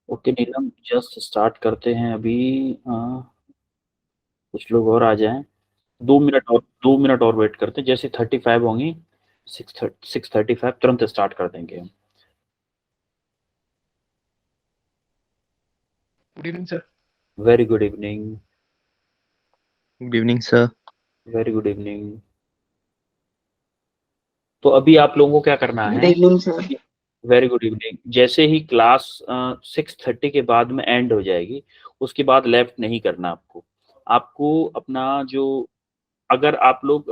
Okay नीलम, just start करते हैं अभी। कुछ लोग और आ जाएं। 2 मिनट और वेट करते हैं। जैसे 35 होंगी, 6:35 तुरंत स्टार्ट कर देंगे हम। Good evening sir. Very good evening. Good evening sir. Very good evening. तो अभी आप लोगों को क्या करना गुड है? Evening sir. Very good evening. जैसे ही क्लास 6:30 के बाद में एंड हो जाएगी, उसके बाद लेफ्ट नहीं करना आपको। आपको अपना जो, अगर आप लोग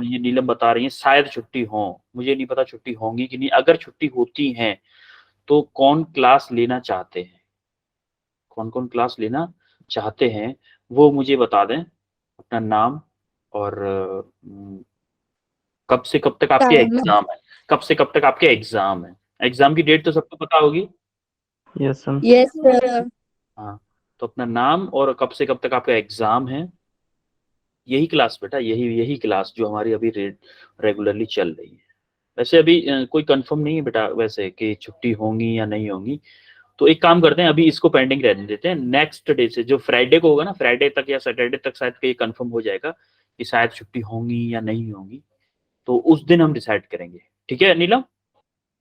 ये नीलम बता रही हैं शायद छुट्टी हो, मुझे नहीं पता छुट्टी होंगी कि नहीं। अगर छुट्टी होती है तो कौन क्लास लेना चाहते हैं, कौन कौन क्लास लेना चाहते हैं वो मुझे बता दें। अपना नाम और कब से कब तक आपके एग्जाम है। कब से कब तक आपके एग्जाम है? एग्जाम की डेट तो सबको पता होगी। Yes sir. Yes sir. हाँ, तो अपना नाम और कब से कब तक आपका एग्जाम है। यही क्लास बेटा, यही यही क्लास जो हमारी अभी रेगुलरली चल रही है। वैसे अभी कोई कंफर्म नहीं है बेटा वैसे कि छुट्टी होंगी या नहीं होंगी। तो एक काम करते हैं, अभी इसको पेंडिंग रहने देते हैं। नेक्स्ट डे से जो फ्राइडे को होगा ना, फ्राइडे तक या सैटरडे तक शायद ये कंफर्म हो जाएगा कि शायद छुट्टी होंगी या नहीं होंगी। तो उस दिन हम डिसाइड करेंगे। ठीक है नीलम?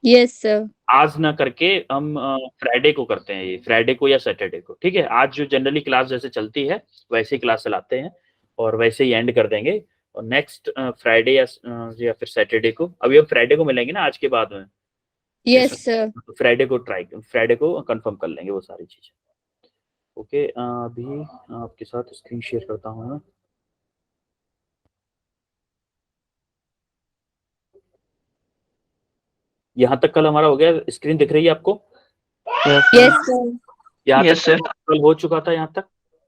Yes sir. आज ना करके हम फ्राइडे को करते हैं, ये फ्राइडे को या सैटरडे को। ठीक है, आज जो जनरली क्लास जैसे चलती है वैसे ही क्लास चलाते हैं और वैसे ही एंड कर देंगे। और नेक्स्ट फ्राइडे या फिर सैटरडे को, अभी हम फ्राइडे को मिलेंगे ना आज के बाद में। Yes sir. फ्राइडे को कंफर्म कर लेंगे वो सारी चीजें। ओके, अभी आपके साथ स्क्रीन शेयर करता हूँ मैं। यहाँ तक कल हमारा हो गया, स्क्रीन दिख रही है आपको? Yes sir. यहाँ यस तक सर। कल हो चुका था यहाँ तक।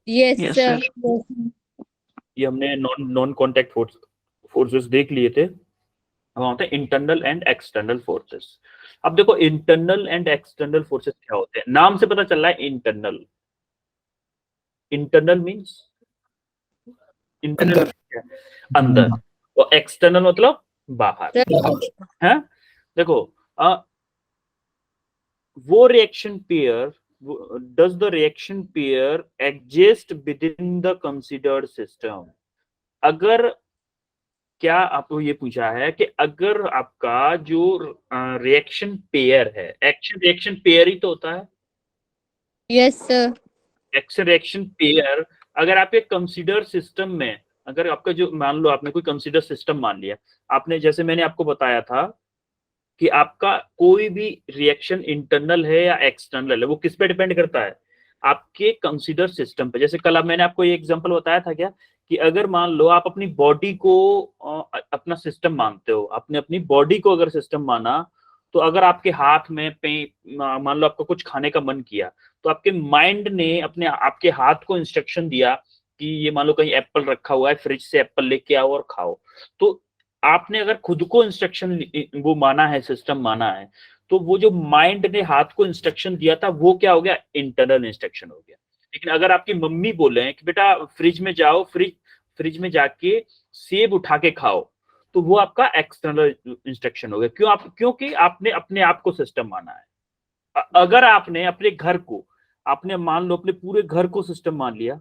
Yes yes sir. सर। ये हमने नॉन नॉन कॉन्टैक्ट फोर्सेस देख लिए थे। अब होते हैं इंटरनल एंड एक्सटर्नल फोर्सेस। अब देखो, इंटरनल एंड एक्सटर्नल फोर्सेस क्या होते हैं, नाम से पता चल रहा है। इंटरनल, इंटरनल मींस इंटरनल अंदर। क्या है? अंदर। और एक्सटर्नल मतलब बाहर है। देखो, वो reaction pair, does the reaction pair exist with in the considered system. अगर, क्या आपको ये पूछा है कि अगर आपका जो रिएक्शन पेयर है, एक्शन रिएक्शन पेयर ही तो होता है। Yes sir. Action reaction pair अगर आपके कंसीडर सिस्टम में, अगर आपका जो, मान लो आपने कोई कंसीडर सिस्टम मान लिया, आपने जैसे मैंने आपको बताया था कि आपका कोई भी रिएक्शन इंटरनल है या एक्सटर्नल है, वो किस पे डिपेंड करता है? आपके कंसीडर सिस्टम पे। जैसे कल मैंने आपको ये एग्जांपल बताया था क्या, कि अगर मान लो आप अपनी बॉडी को अपना सिस्टम मानते हो, आपने अपनी बॉडी को अगर सिस्टम माना, तो अगर आपके हाथ में मान लो आपको कुछ खाने का मन किया, तो आपके माइंड ने अपने आपके हाथ को इंस्ट्रक्शन दिया कि ये मान लो कहीं एप्पल रखा हुआ है, फ्रिज से एप्पल लेके आओ और खाओ। तो आपने अगर खुद को इंस्ट्रक्शन वो माना है, सिस्टम माना है, तो वो जो माइंड ने हाथ को इंस्ट्रक्शन दिया था वो क्या हो गया? इंटरनल इंस्ट्रक्शन हो गया। लेकिन अगर आपकी मम्मी बोले कि बेटा फ्रिज में जाओ, फ्रिज में जाके सेब उठा के खाओ, तो वो आपका एक्सटर्नल इंस्ट्रक्शन हो गया। क्योंकि आपने अपने आप को सिस्टम माना है। अगर आपने अपने घर को, आपने मान लो अपने पूरे घर को सिस्टम मान लिया,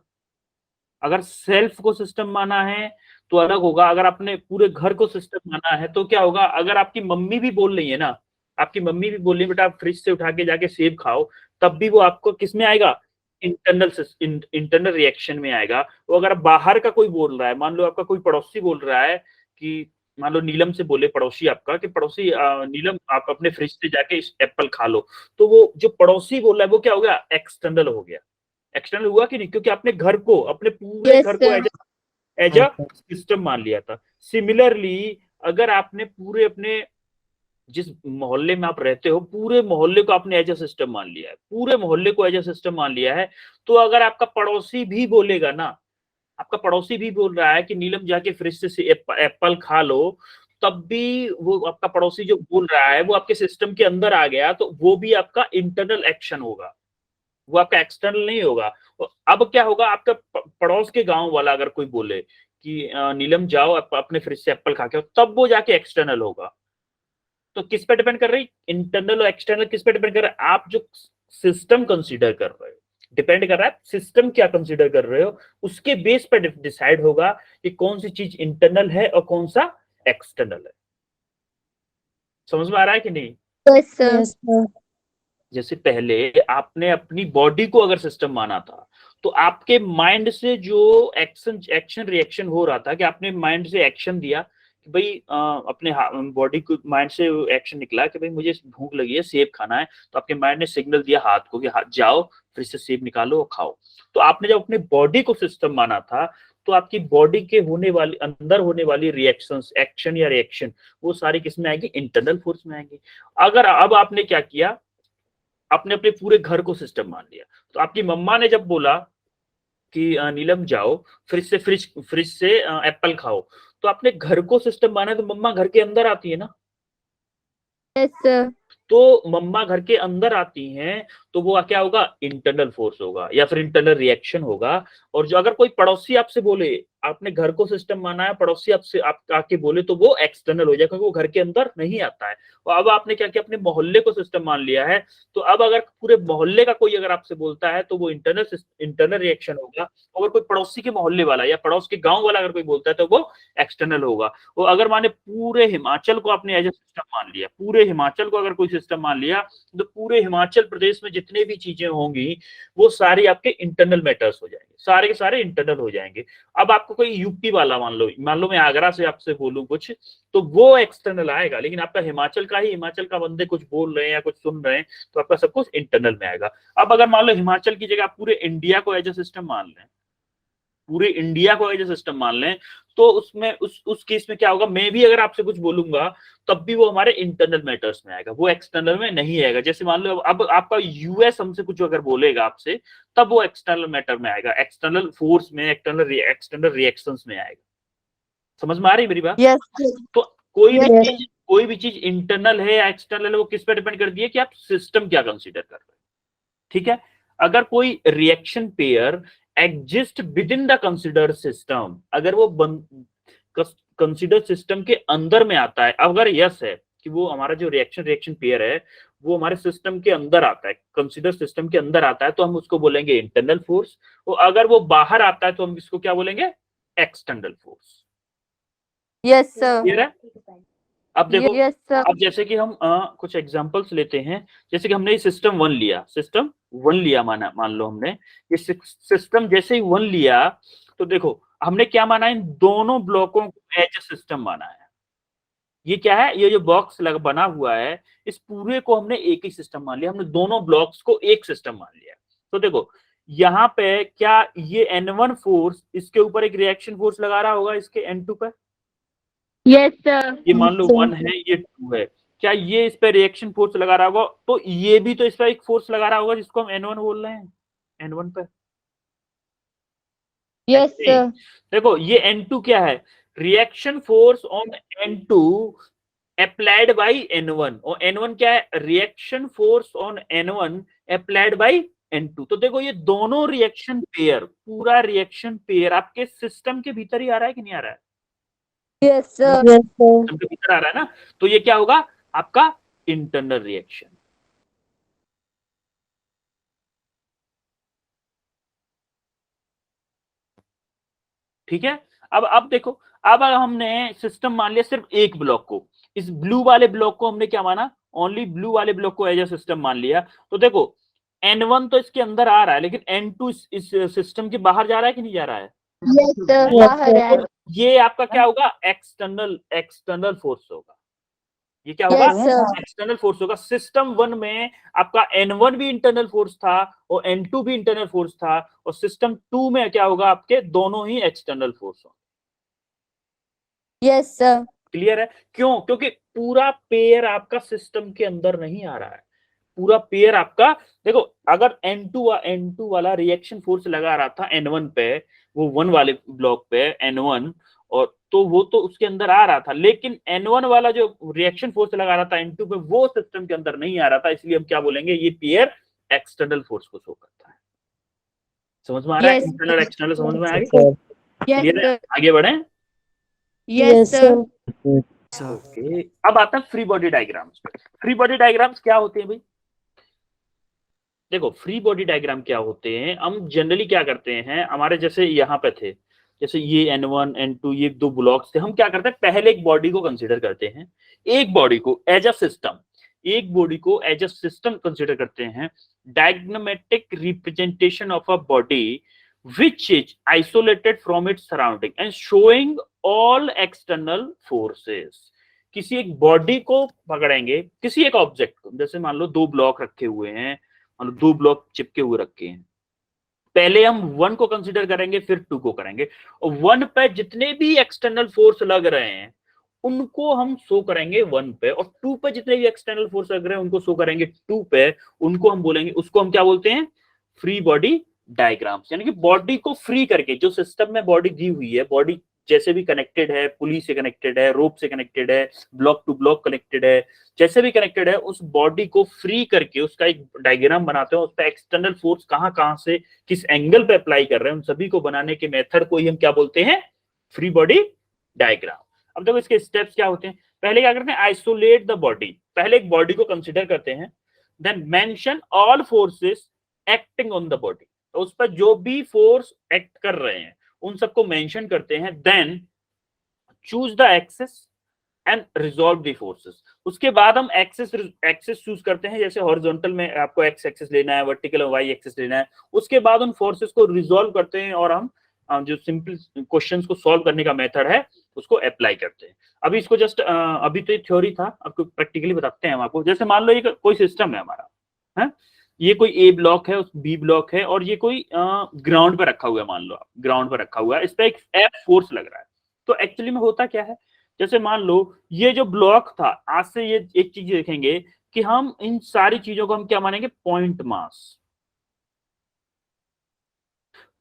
अगर सेल्फ को सिस्टम माना है तो अलग होगा। अगर आपने पूरे घर को सिस्टम माना है तो क्या होगा? अगर आपकी मम्मी भी बोल रही है ना, आपकी मम्मी भी बोल रही है बेटा आप फ्रिज से उठा के जाके सेब खाओ, तब भी वो आपको किस में आएगा? इंटरनल रिएक्शन में आएगा। वो अगर बाहर का कोई बोल रहा है, मान लो आपका कोई पड़ोसी बोल रहा है कि, मान लो नीलम से बोले पड़ोसी आपका कि पड़ोसी नीलम आप अपने फ्रिज से जाके एप्पल खा लो, तो वो जो पड़ोसी बोल रहा है वो क्या हो गया? एक्सटर्नल हो गया। एक्सटर्नल हुआ कि नहीं? क्योंकि आपने घर को, अपने पूरे यस घर को सर। एज अ सिस्टम मान लिया था। सिमिलरली, अगर आपने पूरे अपने जिस मोहल्ले में आप रहते हो, पूरे मोहल्ले को आपने एज अ सिस्टम मान लिया है, पूरे मोहल्ले को एज अ सिस्टम मान लिया है, तो अगर आपका पड़ोसी भी बोलेगा ना, आपका पड़ोसी भी बोल रहा है कि नीलम जाके फ्रिज से एप्पल खा लो, तब भी वो आपका पड़ोसी जो बोल रहा है वो आपके सिस्टम के अंदर आ गया, तो वो भी आपका इंटरनल एक्शन होगा, वो आपका एक्सटर्नल नहीं होगा। अब क्या होगा? आपका पड़ोस के गांव वाला अगर कोई बोले कि नीलम जाओ अपने फ्रिज से एप्पल खा के आओ, तब वो जाके एक्सटर्नल होगा। तो किस पे डिपेंड कर रही? इंटरनल और एक्सटर्नल किस पे डिपेंड कर रहा है? आप जो सिस्टम कंसीडर कर रहे हो, डिपेंड कर रहा है सिस्टम क्या कंसीडर कर रहे हो, उसके बेस पर डिसाइड होगा कि कौन सी चीज इंटरनल है और कौन सा एक्सटर्नल है। समझ में आ रहा है कि नहीं? Yes, sir. जैसे पहले आपने अपनी बॉडी को अगर सिस्टम माना था, तो आपके माइंड से जो एक्शन रिएक्शन हो रहा था कि आपने माइंड से एक्शन दिया कि भाई अपने बॉडी को, माइंड से एक्शन निकला कि भाई मुझे भूख लगी है, सेब खाना है, तो आपके माइंड ने सिग्नल दिया हाथ को कि हाथ जाओ फिर से सेब निकालो और खाओ। तो आपने जब अपने बॉडी को सिस्टम माना था, तो आपकी बॉडी के होने वाली, अंदर होने वाली रिएक्शंस, एक्शन या रिएक्शन, वो सारी किस में आएगी? इंटरनल फोर्स में आएंगी। अगर अब आपने क्या किया, आपने अपने पूरे घर को सिस्टम मान लिया, तो आपकी मम्मा ने जब बोला कि नीलम जाओ फ्रिज से एप्पल खाओ, तो आपने घर को सिस्टम माना, तो मम्मा घर के अंदर आती है ना। Yes, sir. तो मम्मा घर के अंदर आती हैं, तो वो क्या होगा? इंटरनल फोर्स होगा या फिर इंटरनल रिएक्शन होगा। और जो अगर कोई पड़ोसी आपसे बोले, आपने घर को सिस्टम माना है, पड़ोसी आपसे आप आके बोले, तो वो एक्सटर्नल हो जाएगा क्योंकि वो घर के अंदर नहीं आता है। और अब आपने क्या किया? अपने मोहल्ले को सिस्टम मान लिया है, तो अब अगर पूरे मोहल्ले का कोई अगर आपसे बोलता है, तो वो इंटरनल रिएक्शन होगा। अगर कोई पड़ोसी के मोहल्ले वाला या पड़ोस के गांव वाला अगर कोई बोलता है, तो वो एक्सटर्नल होगा। वो अगर माने पूरे हिमाचल को आपने एज ए सिस्टम मान लिया, पूरे हिमाचल को अगर कोई सिस्टम मान लिया, तो पूरे हिमाचल प्रदेश में जितने भी चीजें होंगी वो सारी आपके इंटरनल मैटर्स हो जाएंगे, सारे के सारे इंटरनल हो जाएंगे। अब आपको कोई यूपी वाला मान लो मैं आगरा से आपसे बोलूं कुछ, तो वो एक्सटर्नल आएगा, लेकिन आपका हिमाचल का बंदे कुछ बोल रहे हैं या कुछ सुन रहे हैं, तो आपका सब कुछ इंटरनल में आएगा। अब अगर मान लो हिमाचल की जगह आप पूरे इंडिया को एज ए सिस्टम मान लें, पूरे इंडिया को एज ए सिस्टम मान लें, तो उसमें उस केस में क्या होगा? मैं भी अगर आपसे कुछ बोलूंगा, तब भी वो हमारे इंटरनल मैटर्स में आएगा, वो एक्सटर्नल में नहीं आएगा। जैसे मान लो अब आपका यूएस हमसे कुछ अगर बोलेगा आपसे, तब वो एक्सटर्नल मैटर में आएगा, एक्सटर्नल फोर्स में, एक्सटर्नल रिएक्शंस में आएगा। समझ में आ रही मेरी बात? Yes, sir. तो कोई भी चीज इंटरनल है या एक्सटर्नल है, वो किस पे डिपेंड करती है कि आप सिस्टम क्या कंसीडर कर रहे हैं। ठीक है? अगर कोई reaction pair exist with in the consider system, अगर वो कंसिडर सिस्टम के अंदर में आता है, अगर यस है कि वो हमारा जो रिएक्शन पेयर है वो हमारे सिस्टम के अंदर आता है, कंसिडर सिस्टम के अंदर आता है, तो हम उसको बोलेंगे इंटरनल फोर्स। और अगर वो बाहर आता है, तो हम इसको क्या बोलेंगे? External force. Yes, sir. Clear है? अब देखो, Yes, sir. अब जैसे कि हम कुछ एग्जांपल्स लेते हैं। जैसे कि हमने ये सिस्टम वन लिया मान लो हमने ये सिस्टम जैसे ही वन लिया, तो देखो हमने क्या माना? इन दोनों ब्लॉकों को एज ए सिस्टम माना है। ये क्या है? ये जो बॉक्स बना हुआ है, इस पूरे को हमने एक ही सिस्टम मान लिया, हमने दोनों ब्लॉक्स को एक सिस्टम मान लिया। तो देखो यहाँ पे क्या ये N1 फोर्स इसके ऊपर एक रिएक्शन फोर्स लगा रहा होगा इसके N2 पर? Yes, sir. ये मान लो 1 है, ये 2 है, क्या ये इस पे रिएक्शन फोर्स लगा रहा होगा? तो ये भी तो इस पर एक फोर्स लगा रहा होगा जिसको हम N1 बोल रहे हैं, N1 पे। Yes, sir. देखो ये N2 क्या है? Reaction force on N2 applied by N1, और N1 क्या है? Reaction force on N1 applied by N2। तो देखो ये दोनों रिएक्शन पेयर, पूरा रिएक्शन पेयर आपके सिस्टम के भीतर ही आ रहा है कि नहीं आ रहा है? Yes, sir. Yes, sir. System के भीतर आ रहा है ना, तो ये क्या होगा? आपका इंटरनल रिएक्शन। ठीक है? अब देखो, अब हमने सिस्टम मान लिया सिर्फ एक ब्लॉक को, इस ब्लू वाले ब्लॉक को हमने क्या माना? ओनली ब्लू वाले ब्लॉक को एज ए सिस्टम मान लिया। तो देखो N1 तो इसके अंदर आ रहा है, लेकिन N2 इस सिस्टम के बाहर जा रहा है कि नहीं जा रहा है? Yes, sir. बाहर है। ये आपका क्या होगा? एक्सटर्नल फोर्स होगा। ये क्या होगा? Yes, sir. एक्सटर्नल फोर्स होगा। सिस्टम 1 में आपका N1 भी इंटरनल फोर्स था और N2 भी इंटरनल फोर्स था, और सिस्टम 2 में क्या होगा? आपके दोनों ही एक्सटर्नल फोर्स होंगे। Yes, sir. क्लियर है? क्यों? क्योंकि पूरा पेयर आपका सिस्टम के अंदर नहीं आ रहा है, पूरा पेयर आपका, देखो अगर N2 वाला रिएक्शन फोर्स लगा रहा था N1 पे, वो 1 वाले ब्लॉक पे N1, और तो वो तो उसके अंदर आ रहा था, लेकिन N1 वाला जो रिएक्शन फोर्स लगा रहा था N2 पे, वो सिस्टम के अंदर नहीं आ रहा था, इसलिए हम क्या बोलेंगे? ये पेयर एक्सटर्नल फोर्स को शो करता है। समझ में आ रहा है? Yes. इंटरनल एक्सटर्नल समझ में आ गई? Yes, क्लियर है? sir. आगे बढ़े। Yes, sir. ओके, अब आता है फ्री बॉडी डायग्राम्स पे। फ्री बॉडी डायग्राम्स क्या होते हैं भाई? देखो फ्री बॉडी डायग्राम क्या होते हैं, हम जनरली क्या करते हैं, हमारे जैसे यहाँ पे थे, जैसे ये N1 N2 ये दो ब्लॉक्स थे, हम क्या करते हैं पहले एक बॉडी को कंसीडर करते हैं, एक बॉडी को एज अ सिस्टम, एक बॉडी को एज अ सिस्टम कंसीडर करते हैं, diagrammatic representation of a body which is isolated from its surrounding and showing all external forces। किसी एक बॉडी को पकड़ेंगे, किसी एक ऑब्जेक्ट को, जैसे मान लो दो ब्लॉक रखे हुए हैं, मान लो दो ब्लॉक चिपके हुए रखे हैं, पहले हम 1 को कंसीडर करेंगे फिर 2 को करेंगे, और 1 पे जितने भी एक्सटर्नल फोर्स लग रहे हैं उनको हम शो करेंगे 1 पे, और 2 पे जितने भी एक्सटर्नल फोर्स लग रहे हैं उनको शो करेंगे 2 पे, उनको हम बोलेंगे, उसको हम क्या बोलते हैं, फ्री बॉडी डायग्राम्स। यानी कि बॉडी को फ्री करके, जो सिस्टम में बॉडी दी हुई है, बॉडी जैसे भी कनेक्टेड है, पुली से कनेक्टेड है, रोप से कनेक्टेड है, ब्लॉक टू ब्लॉक कनेक्टेड है, जैसे भी कनेक्टेड है, उस बॉडी को फ्री करके उसका एक डायग्राम बनाते हैं, उस पर एक्सटर्नल फोर्स कहां कहां से किस एंगल पे अप्लाई कर रहे हैं, उन सभी को बनाने के मेथड को ही हम क्या बोलते हैं, फ्री बॉडी डायग्राम। अब देखो इसके स्टेप्स क्या होते हैं, पहले क्या करते हैं, आइसोलेट द बॉडी, पहले एक बॉडी को कंसिडर करते हैं, then mention all forces acting on the body, तो उस पर जो भी फोर्स एक्ट कर रहे हैं उन सबको मेंशन करते हैं, then choose the axis and resolve the forces. उसके बाद हम एक्सिस चूज करते हैं, जैसे हॉरिजॉन्टल में आपको एक्स एक्सिस लेना है, वर्टिकल में वाई एक्सिस लेना है, उसके बाद उन फोर्सेस को रिजॉल्व करते हैं और हम जो सिंपल क्वेश्चंस को सॉल्व करने का मेथड है उसको अप्लाई करते हैं। अभी इसको जस्ट अभी तो ये थ्योरी था, आपको प्रैक्टिकली बताते हैं हम आपको। जैसे मान लो ये कोई सिस्टम है हमारा, है ये कोई ए ब्लॉक है, बी ब्लॉक है, और ये कोई ग्राउंड पे रखा हुआ है, मान लो आप ग्राउंड पे रखा हुआ है, इस पे एक एफ फोर्स लग रहा है। तो एक्चुअली में होता क्या है, जैसे मान लो ये जो ब्लॉक था, आज से ये एक चीज देखेंगे कि हम इन सारी चीजों को हम क्या मानेंगे, पॉइंट मास,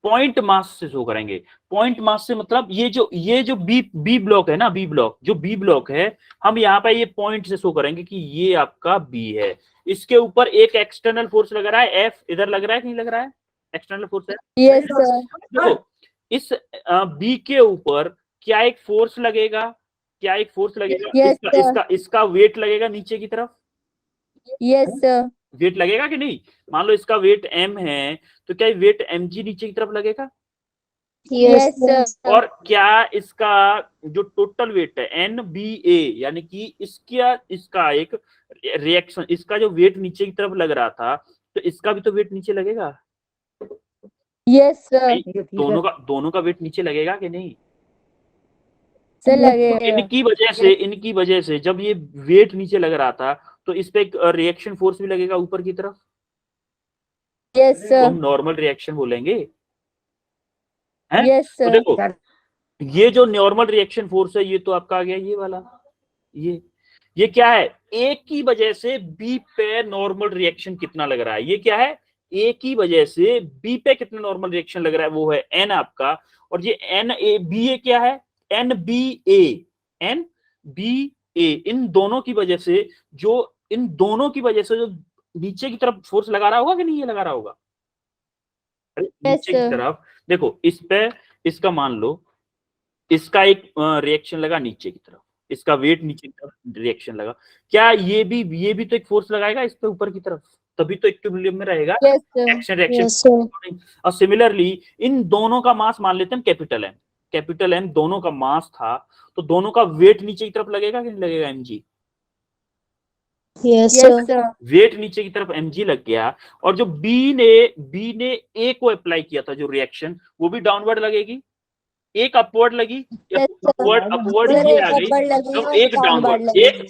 पॉइंट मास से शो करेंगे। पॉइंट मास से मतलब ये जो बी ब्लॉक है ना, बी ब्लॉक, जो बी ब्लॉक है, हम यहाँ पे ये पॉइंट से शो करेंगे कि ये आपका बी है, इसके ऊपर एक एक्सटर्नल फोर्स लग रहा है, एफ इधर लग रहा है कि नहीं लग रहा है, एक्सटर्नल फोर्स है। Yes, sir. तो इस बी के ऊपर क्या एक फोर्स लगेगा, क्या एक फोर्स लगेगा, Yes, इसका वेट लगेगा नीचे की तरफ, Yes, sir. वेट लगेगा कि नहीं। मान लो इसका वेट m है, तो क्या वेट mg नीचे की तरफ लगेगा, Yes, sir. और क्या इसका जो टोटल वेट है NBA, यानी कि इसका एक रिएक्शन, इसका जो वेट नीचे की तरफ लग रहा था, तो इसका भी तो वेट नीचे लगेगा। Yes, sir. दोनों का वेट नीचे लगेगा कि नहीं। सर लगेगा। इनकी वजह से जब ये वेट नीचे लग रहा था, तो इस पे एक रिएक्शन फोर्स भी लगेगा ऊपर की तरफ, Yes, तो sir. हम नॉर्मल रिएक्शन बोलेंगे, है? Yes, तो sir. देखो ये जो नॉर्मल रिएक्शन फोर्स है, ये तो आपका आ गया ये वाला, ये क्या है, ए की वजह से बी पे नॉर्मल रिएक्शन कितना लग रहा है, ये क्या है, ए की वजह से बी पे कितना नॉर्मल रिएक्शन लग रहा है, वो है एन आपका, और ये एन ए बी ए क्या है, एन बी ए, इन दोनों की वजह से जो नीचे की तरफ फोर्स लगा रहा होगा कि नहीं, ये लगा रहा होगा, नीचे की तरफ। देखो इस पे इसका मान लो इसका एक रिएक्शन लगा नीचे की तरफ, इसका वेट नीचे की तरफ रिएक्शन लगा, क्या ये भी तो एक फोर्स लगाएगा इस पे ऊपर की तरफ, तभी तो इक्विलिब्रियम में रहेगा एक्शन रिएक्शन। और सिमिलरली इन दोनों का मास मान लेते हैं कैपिटल एम दोनों का मास था, तो दोनों का वेट नीचे की तरफ लगेगा कि नहीं लगेगा, mg। Yes, sir. वेट नीचे की तरफ mg लग गया, और जो बी ने ए को अप्लाई किया था जो रिएक्शन, वो भी डाउनवर्ड लगेगी, एक अपवर्ड लगी, अपवर्ड ये आ गई, तो एक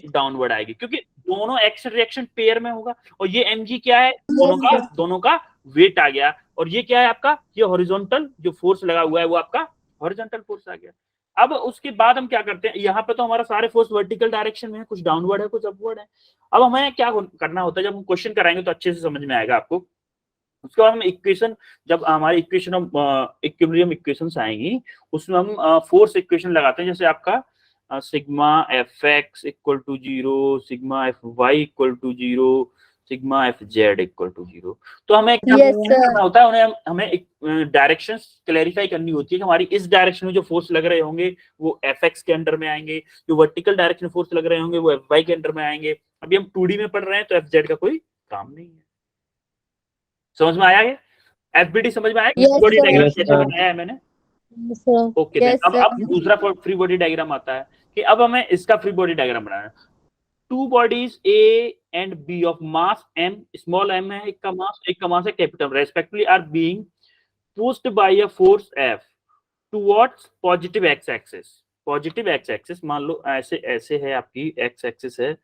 डाउनवर्ड आएगी, क्योंकि दोनों एक्शन रिएक्शन पेयर में होगा, और ये mg क्या है, दोनों का वेट आ गया, और ये क्या है आपका, ये हॉरिजॉन्टल जो फोर्स लगा हुआ है वो आपका हॉरिजॉन्टल फोर्स आ गया। अब उसके बाद हम क्या करते हैं, यहाँ पे तो हमारा सारे फोर्स वर्टिकल डायरेक्शन में है, कुछ डाउनवर्ड है कुछ अपवर्ड है। अब हमें क्या करना होता है, जब हम क्वेश्चन कराएंगे तो अच्छे से समझ में आएगा आपको। उसके बाद हम इक्वेशन, जब हमारी इक्वेशन इक्विलिब्रियम इक्वेशंस आएंगी, उसमें हम फोर्स इक्वेशन लगाते हैं, जैसे आपका sigma F X equal to 0, sigma F Y equal to 0, sigma F Z equal to 0। तो हमें क्या करना होता है, उन्हें हमें डायरेक्शंस क्लैरिफाई करनी होती है कि हमारी इस डायरेक्शन में जो फोर्स लग रहे होंगे वो एफ एक्स के अंडर में आएंगे, जो वर्टिकल डायरेक्शन फोर्स लग रहे होंगे वो एफ वाई के अंडर में आएंगे। अभी हम 2D में पढ़ रहे हैं तो एफ जेड का कोई काम नहीं है। समझ में आया ये? एफबीडी समझ में आया? Yes, free body sir. Diagram Yes, कैसे sir. बनाया है मैंने? Yes, sir. ओके Yes, अब sir. दूसरा फ्री बॉडी डायग्राम आता है कि अब हमें इसका फ्री बॉडी डायग्राम बनाना है। Two bodies A and B of mass m, small m है एक का मास है capital, respectively are being pushed by a force F towards positive X axis. Positive X axis मान लो ऐसे है, आपकी एक्स एक्सिस है,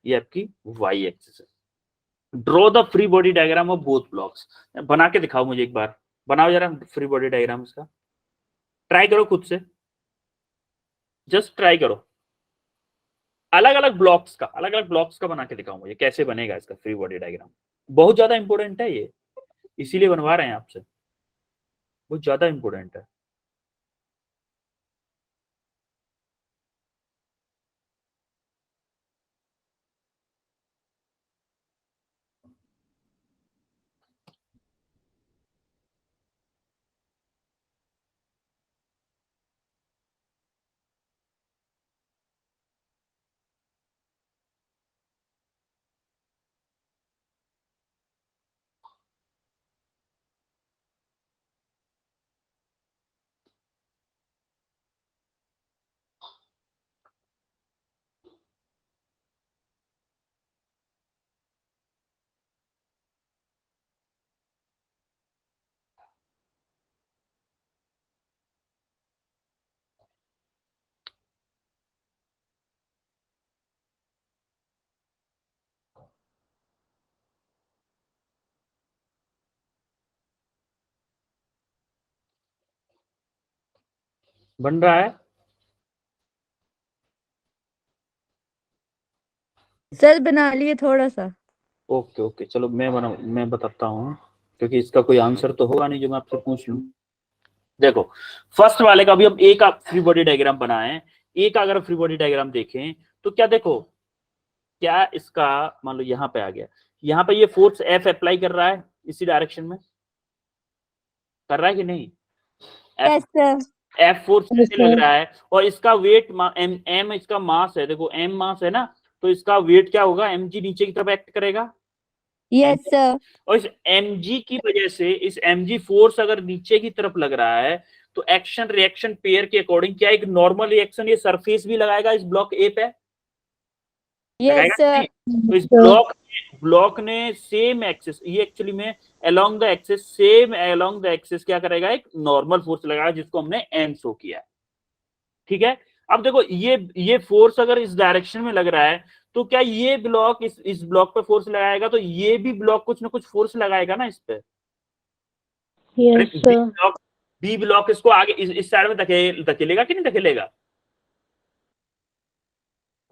ये आपकी वाई एक्सिस है। Draw the free body diagram of both blocks. बना के दिखाओ मुझे एक बार, बनाओ जरा फ्री बॉडी डायग्राम इसका, ट्राई करो खुद से, जस्ट ट्राई करो। अलग अलग ब्लॉक्स का बना के दिखाओ मुझे कैसे बनेगा इसका फ्री बॉडी डायग्राम। बहुत ज्यादा इंपॉर्टेंट है ये, इसीलिए बनवा रहे हैं आपसे, बहुत ज्यादा इंपॉर्टेंट है। बन रहा है? सर बना लिए थोड़ा सा। ओके चलो मैं बताता हूँ, क्योंकि इसका कोई आंसर तो होगा नहीं जो मैं आपसे पूछ लूं। देखो फर्स्ट वाले का भी हम ए का फ्री बॉडी डायग्राम बनाए, ए का अगर फ्री बॉडी डायग्राम देखें तो क्या देखो, क्या इसका मान लो यहाँ पे आ गया, यहाँ पे ये फोर्स एफ अप्लाई कर रहा है इसी डायरेक्शन में, कर रहा है कि नहीं? Yes, sir. F force Yes, ऐसे लग sir. रहा है, और इसका वेट एम इसका मास है, देखो एम मास है ना, तो इसका वेट क्या होगा, एम जी नीचे की तरफ एक्ट करेगा। Yes, sir. और इस mg की वजह से, इस mg फोर्स अगर नीचे की तरफ लग रहा है, तो एक्शन रिएक्शन पेयर के अकॉर्डिंग क्या एक नॉर्मल रिएक्शन ये सरफेस भी लगाएगा इस ब्लॉक ए पे, Yes, लगाएगा sir. नहीं? तो इस Sir. ब्लॉक ने सेम एक्सिस, ये एक्चुअली में along the axis, same along the axis क्या करेगा, एक नॉर्मल फोर्स लगाएगा जिसको हमने एन शो किया है। ठीक है, अब देखो ये फोर्स अगर इस डायरेक्शन में लग रहा है, तो क्या ये ब्लॉक इस ब्लॉक पे फोर्स लगाएगा, तो ये भी ब्लॉक कुछ ना कुछ फोर्स लगाएगा ना इस पे। Yes, sir. बी ब्लॉक इसको आगे इस साइड में धकेलेगा कि नहीं धकेलेगा?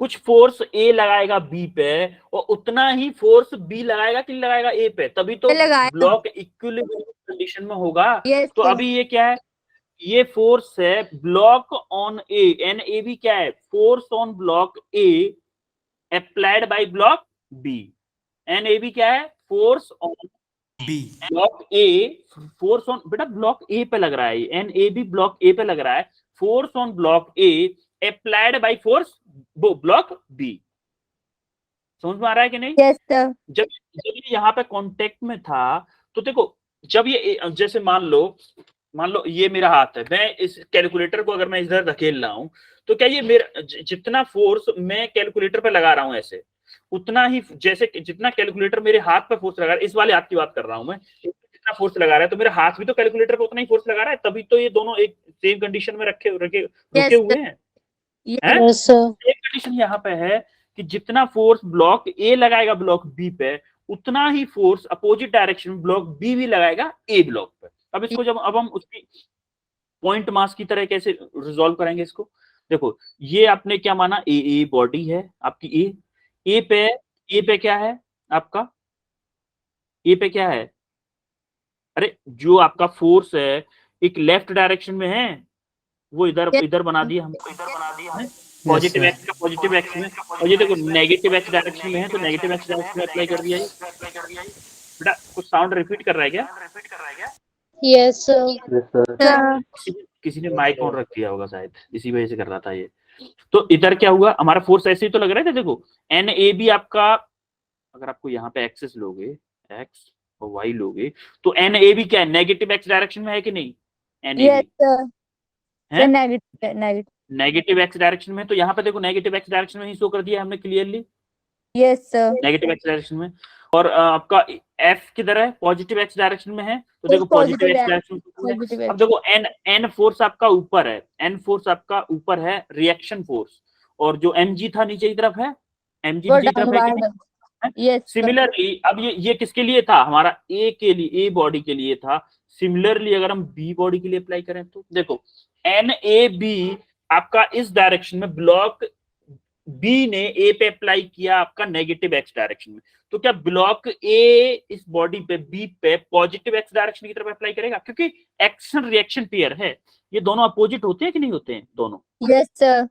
कुछ फोर्स ए लगाएगा बी पे, और उतना ही फोर्स बी लगाएगा कि नहीं लगाएगा ए पे, तभी तो लगाएगा। ब्लॉक इक्विलिब्रियम कंडीशन में होगा। Yes, तो sir. अभी ये क्या है, ये फोर्स है block on A, N A B क्या है, force on block A applied by block B. N A B क्या है, force on B, block A, force on, बेटा ब्लॉक ए पे लग रहा है, N A B block A पे लग रहा है, force on block A applied by force block B. समझ में आ रहा है कि नहीं? Yes, sir. जब ये यहाँ पे कांटेक्ट में था, तो देखो जब ये जैसे मान लो ये मेरा हाथ है, मैं इस कैलकुलेटर को अगर मैं इधर धकेल रहा हूं, तो क्या ये मेरा जितना फोर्स मैं कैलकुलेटर पे लगा रहा हूं ऐसे, उतना ही जैसे जितना कैलकुलेटर मेरे हाथ पे फोर्स लगा रहा है, इस वाले हाथ की बात कर रहा हूं मैं, जितना फोर्स लगा रहा है, तो मेरा हाथ भी तो कैलकुलेटर पे उतना ही फोर्स लगा रहा है, तभी तो ये दोनों एक सेम कंडीशन में रुके Yes, हुए sir. हैं। Yes, sir. एक कंडीशन यहाँ पे है कि जितना फोर्स ब्लॉक ए लगाएगा ब्लॉक बी पे, उतना ही फोर्स अपोजिट डायरेक्शन में ब्लॉक बी भी लगाएगा ए ब्लॉक पे। अब इसको अब हम उसकी पॉइंट मास की तरह कैसे रिजॉल्व करेंगे इसको, देखो ये आपने क्या माना, ए बॉडी है आपकी, ए पे क्या है आपका, ए पे क्या है, अरे जो आपका फोर्स है एक लेफ्ट डायरेक्शन में है, वो इधर बना दिया हमको, इधर बना दिया है पॉजिटिव एक्स का पॉजिटिव एक्स में, और ये देखो नेगेटिव एक्स डायरेक्शन में है, तो नेगेटिव एक्स डायरेक्शन में अप्लाई कर दिया। बेटा कुछ साउंड रिपीट कर रहा है क्या? Yes, sir. किसी ने माइक ऑन रख दिया होगा शायद, इसी वजह से कर रहा था ये। तो इधर क्या हुआ, हमारा फोर्स ऐसे ही तो लग रहा है, देखो एन ए बी आपका, अगर आपको यहाँ पे एक्सेस लोगे, एक्स और वाई लोगे तो एन ए बी क्या है, नेगेटिव एक्स डायरेक्शन में है कि नहीं, N A Yes, B sir. है, Sir, negative. Negative X direction में। तो यहाँ पे देखो नेगेटिव एक्स डायरेक्शन में ही शो कर दिया हमने clearly, Yes, sir. Negative X direction में। और आपका एफ किधर है, पॉजिटिव एक्स डायरेक्शन में है, तो देखो Yes, positive positive x X. Direction में। Positive अब X. देखो एन एन फोर्स आपका ऊपर है, एन फोर्स आपका ऊपर है रिएक्शन फोर्स, और जो एम जी था नीचे की तरफ है, एम जी Go नीचे की तरफ है कि downward. नहीं। Yes, sir. सिमिलरली अब ये किसके लिए था, हमारा ए के लिए, ए बॉडी के लिए था। सिमिलरली अगर हम बी बॉडी के लिए अप्लाई करें तो देखो एन ए बी आपका इस डायरेक्शन में, ब्लॉक बी ने ए पे अप्लाई किया आपका नेगेटिव एक्स डायरेक्शन में, तो क्या ब्लॉक ए इस बॉडी पे बी पे पॉजिटिव एक्स डायरेक्शन की तरफ अप्लाई करेगा, क्योंकि एक्शन रिएक्शन पेयर है, ये दोनों अपोजिट होते हैं कि नहीं होते हैं दोनों। Yes, sir.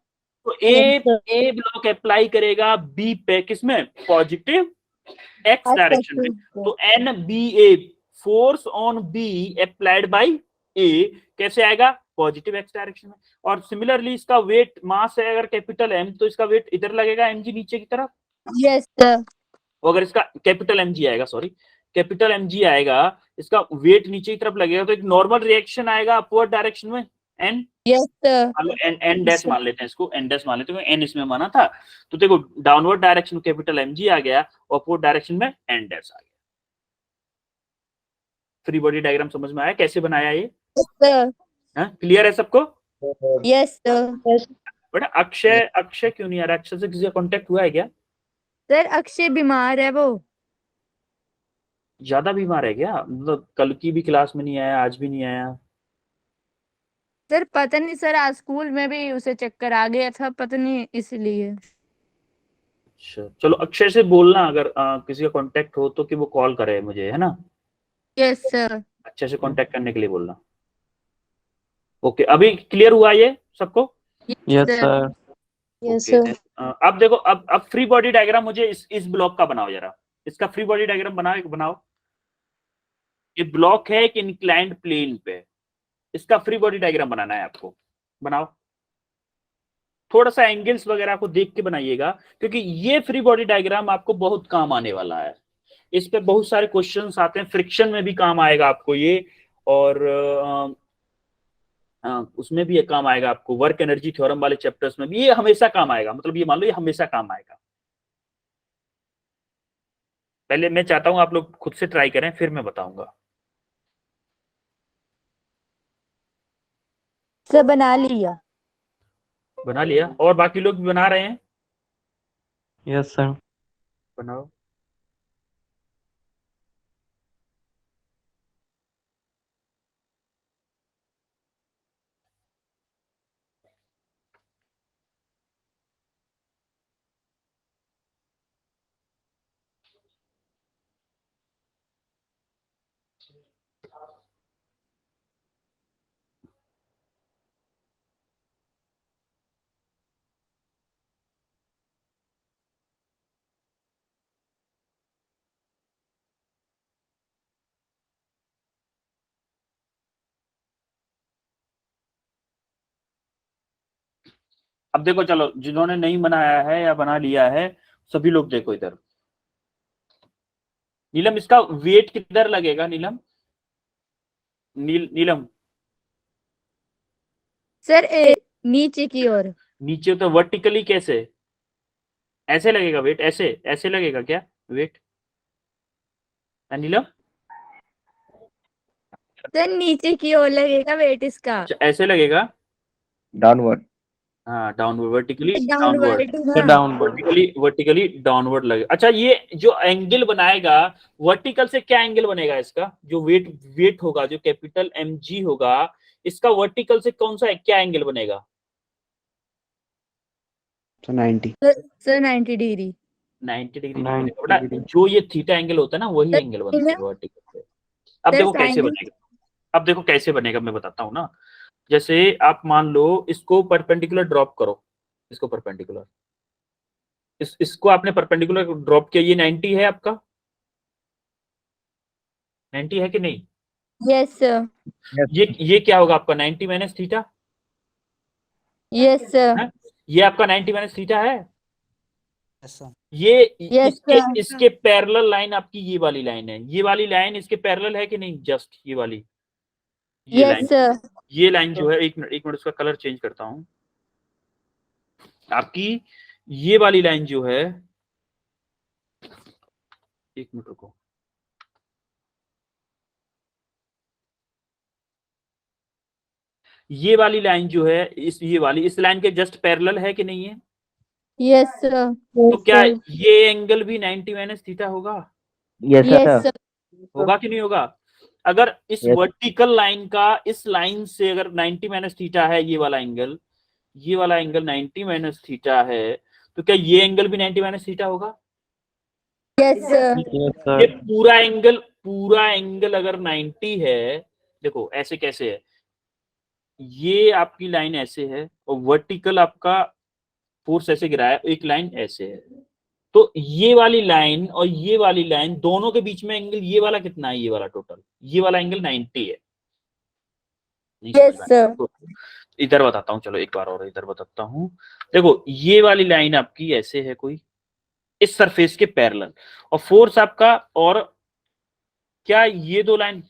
तो Yes, sir. A block apply करेगा बी पे, किसमें, पॉजिटिव एक्स डायरेक्शन में। तो N B A force on B applied by A कैसे आएगा, पॉजिटिव एक्स डायरेक्शन में। और सिमिलरली इसका वेट मास है अगर कैपिटल एम, तो इसका वेट इधर लगेगा एम जी नीचे की तरफ। Yes, sir. अगर इसका कैपिटल एम जी आएगा, सॉरी कैपिटल एम जी आएगा, इसका वेट नीचे की तरफ लगेगा, तो एक नॉर्मल रिएक्शन आएगा अपवर्ड डायरेक्शन में, N Yes, sir. N N dash मान लेते हैं इसको, एन डैश मान लेते हैं, एन इसमें माना था। तो देखो downward direction capital M G आ गया, अपवर्ड डायरेक्शन में एन डैश आ गया। फ्री बॉडी डायग्राम समझ में आया कैसे बनाया ये, Yes, sir. क्लियर है सबको। Yes, sir. Yes. बेटा अक्षय अक्षय क्यों नहीं आ रहा, अक्षय से किसी का कांटेक्ट हुआ है क्या, सर अक्षय बीमार है वो। ज्यादा बीमार है क्या, मतलब कल की भी क्लास में नहीं आया, आज भी नहीं आया। सर पता नहीं सर, आज स्कूल में भी उसे चक्कर आ गया था, पता नहीं इसलिए। अच्छा चलो अक्षय से बोलना अगर किसी का कांटेक्ट हो तो कि वो कॉल करे मुझे, है ना। Yes sir. अच्छे से कांटेक्ट करने के लिए बोलना। ओके अभी क्लियर हुआ ये सबको। Yes sir. Yes okay sir. अब देखो अब फ्री बॉडी डायग्राम मुझे इस ब्लॉक का बनाओ जरा, इसका फ्री बॉडी डायग्राम बनाओ। ये ब्लॉक है एक इंक्लाइंड प्लेन पे, इसका फ्री बॉडी डायग्राम बनाना है आपको, बनाओ। थोड़ा सा एंगल्स वगैरह को देख के बनाइएगा, क्योंकि ये फ्री बॉडी डायग्राम आपको बहुत काम आने वाला है। इस पे बहुत सारे क्वेश्चंस आते हैं, फ्रिक्शन में भी काम आएगा आपको ये, और उसमें भी ये काम आएगा आपको, वर्क एनर्जी थ्योरम वाले चैप्टर्स में भी ये हमेशा काम आएगा, मतलब ये मान लो ये हमेशा काम आएगा। पहले मैं चाहता हूं आप लोग खुद से ट्राई करें, फिर मैं बताऊंगा। सर बना लिया। बना लिया, और बाकी लोग भी बना रहे हैं। Yes sir. बनाओ। अब देखो चलो जिन्होंने नहीं बनाया है या बना लिया है सभी लोग देखो इधर। नीलम इसका वेट किधर लगेगा, नीलम नीलम सर नीचे की ओर। नीचे तो वर्टिकली कैसे, ऐसे लगेगा वेट, ऐसे ऐसे लगेगा क्या वेट, नीलम सर नीचे की ओर लगेगा वेट इसका। ऐसे लगेगा, डाउनवर्ड। हाँ downward, vertically downward. Downward. Vertically downward लगेगा। अच्छा ये जो एंगल बनाएगा वर्टिकल से, क्या एंगल बनेगा इसका, जो वेट होगा, जो कैपिटल एम जी होगा, इसका वर्टिकल से कौन सा क्या एंगल बनेगा, 90 सर 90 डिग्री। 90 डिग्री 90 बेटा, जो ये थीटा एंगल होता है ना वही एंगल बनता है वर्टिकल से। अब देखो कैसे बनेगा, अब देखो कैसे बनेगा मैं बताता हूँ ना। जैसे आप मान लो इसको परपेंडिकुलर ड्रॉप करो, इसको परपेंडिकुलर, इसको आपने परपेंडिकुलर ड्रॉप किया, ये 90 है आपका, 90 है कि नहीं। Yes sir. ये क्या होगा आपका 90 माइनस थीटा। Yes sir. ये आपका 90 माइनस थीटा है, ये Yes, इसके sir. इसके पैरेलल लाइन आपकी ये वाली लाइन है, ये वाली लाइन इसके पैरेलल है कि नहीं, जस्ट ये वाली, ये Yes, लाइन, sir. ये लाइन जो है, एक मिनट उसका कलर चेंज करता हूं, आपकी ये वाली लाइन जो है, एक मिनट रुको, ये वाली लाइन जो है, ये वाली इस लाइन के जस्ट पैरेलल है कि नहीं है? Yes, sir. तो क्या ये एंगल भी 90 माइनस थीटा होगा? Yes Yes, sir. sir. होगा कि नहीं होगा? अगर इस Yes. वर्टिकल लाइन का इस लाइन से अगर 90 माइनस थीटा है, ये वाला एंगल 90 माइनस थीटा है, तो क्या ये एंगल भी 90 माइनस थीटा होगा? Yes, sir. यस ये सर। पूरा एंगल अगर 90 है, देखो ऐसे कैसे है, ये आपकी लाइन ऐसे है और वर्टिकल आपका फोर्स ऐसे गिरा है, एक लाइन ऐसे है, तो ये वाली लाइन और ये वाली लाइन दोनों के बीच में एंगल ये वाला कितना है, ये वाला टोटल, ये वाला एंगल 90 है। नहीं समझ Yes, में sir. आया? इधर बताता हूँ, चलो एक बार और इधर बताता हूँ। देखो ये वाली लाइन आपकी ऐसे है कोई, इस सरफेस के पैरेलल, और फोर्स आपका, और क्या ये दो लाइन,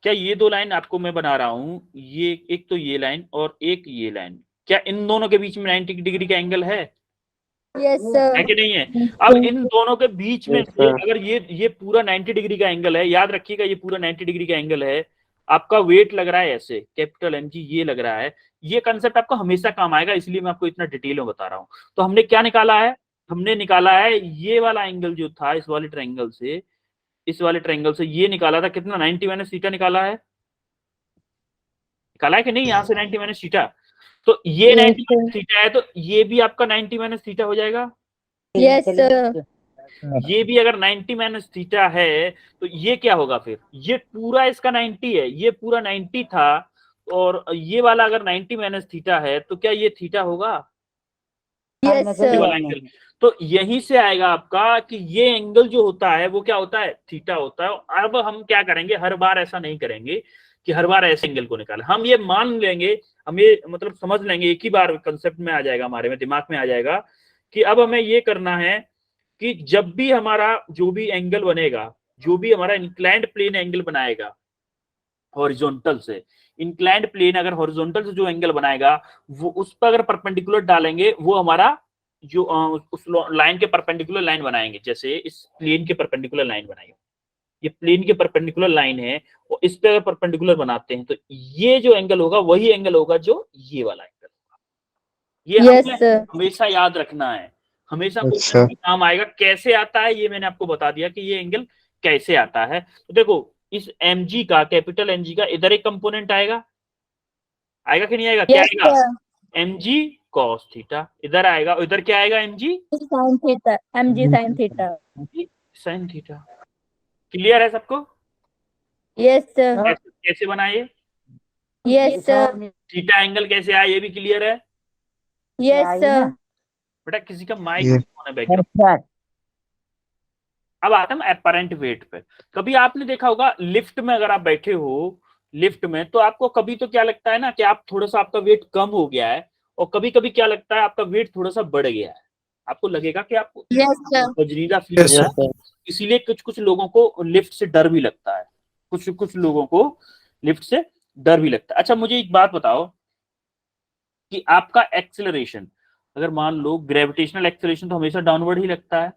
क्या ये दो लाइन आपको मैं बना रहा हूं, ये एक तो ये लाइन और एक ये लाइन, क्या इन दोनों के बीच में 90 डिग्री का एंगल है? Yes, sir. है कि नहीं है? अब इन दोनों के बीच में Yes, से sir. अगर ये पूरा 90 डिग्री का एंगल है, याद रखिएगा ये पूरा 90 डिग्री का एंगल है, आपका वेट लग रहा है ऐसे, कैपिटल एम जी ये लग रहा है, ये कंसेप्ट आपको हमेशा काम आएगा, इसलिए मैं आपको इतना डिटेल में बता रहा हूं। तो हमने क्या निकाला है, हमने निकाला है ये वाला एंगल जो था इस वाले ट्रायंगल से, इस वाले ट्रायंगल से ये निकाला था कितना, 90 माइनस थीटा निकाला है, निकाला है कि नहीं, यहाँ से 90 माइनस थीटा, तो ये 90 माइनस थीटा है, तो ये भी आपका 90 माइनस थीटा हो जाएगा। Yes, sir. ये भी अगर 90 माइनस थीटा है, तो ये क्या होगा फिर, ये पूरा इसका 90 है, ये पूरा 90 था, और ये वाला अगर 90 माइनस थीटा है, तो क्या ये थीटा होगा? Yes, ये वाला sir. एंगल, तो यहीं से आएगा आपका कि ये एंगल जो होता है वो क्या होता है, थीटा होता है। अब हम क्या करेंगे, हर बार ऐसा नहीं करेंगे कि हर बार ऐसे एंगल को निकालें, हम ये मान लेंगे, हम ये मतलब समझ लेंगे, एक ही बार कंसेप्ट में आ जाएगा, हमारे में दिमाग में आ जाएगा कि अब हमें ये करना है कि जब भी हमारा जो भी एंगल बनेगा, जो भी हमारा इंक्लाइंड प्लेन एंगल बनाएगा हॉरिजॉन्टल से, इंक्लाइंड प्लेन अगर हॉरिजॉन्टल से जो एंगल बनाएगा, वो उस पर अगर परपेंडिकुलर डालेंगे, वो हमारा जो उस लाइन के परपेंडिकुलर लाइन बनाएंगे, जैसे इस प्लेन के परपेंडिकुलर लाइन बनाएंगे, ये प्लेन के परपेंडिकुलर लाइन है, और इस पे अगर परपेंडिकुलर बनाते हैं, तो ये जो एंगल होगा वही एंगल होगा जो ये वाला एंगल होगा। ये Yes, हमें sir. हमेशा याद रखना है, हमेशा अच्छा। क्वेश्चन में काम आएगा। कैसे आता है ये मैंने आपको बता दिया कि ये एंगल कैसे आता है। तो देखो इस mg का, कैपिटल mg का इधर एक कंपोनेंट आएगा, आएगा कि नहीं आएगा, क्या Yes, आएगा, sir. mg cos थीटा, इधर आएगा, और इधर क्या आएगा, mg Sin theta. mg sin theta. sin theta. Clear है सबको? Yes, sir. कैसे कैसे बनाए, Yes, sir. थीटा एंगल कैसे आया, ये भी क्लियर है? Yes, sir. बेटा किसी का माइक ये- ऑन है बैकग्राउंड। अब आता है एपरेंट वेट पे। कभी आपने देखा होगा लिफ्ट में, अगर आप बैठे हो लिफ्ट में, तो आपको कभी तो क्या लगता है ना कि आप थोड़ा सा, आपका वेट कम हो गया है, और कभी कभी क्या लगता है आपका वेट थोड़ा सा बढ़ गया है, आपको लगेगा कि आपको Yes, sir. वजनीला फील Yes, होता है। इसीलिए कुछ कुछ लोगों को लिफ्ट से डर भी लगता है, कुछ कुछ लोगों को लिफ्ट से डर भी लगता है। अच्छा मुझे एक बात बताओ कि आपका एक्सेलरेशन, अगर मान लो ग्रेविटेशनल एक्सेलरेशन तो हमेशा डाउनवर्ड ही लगता है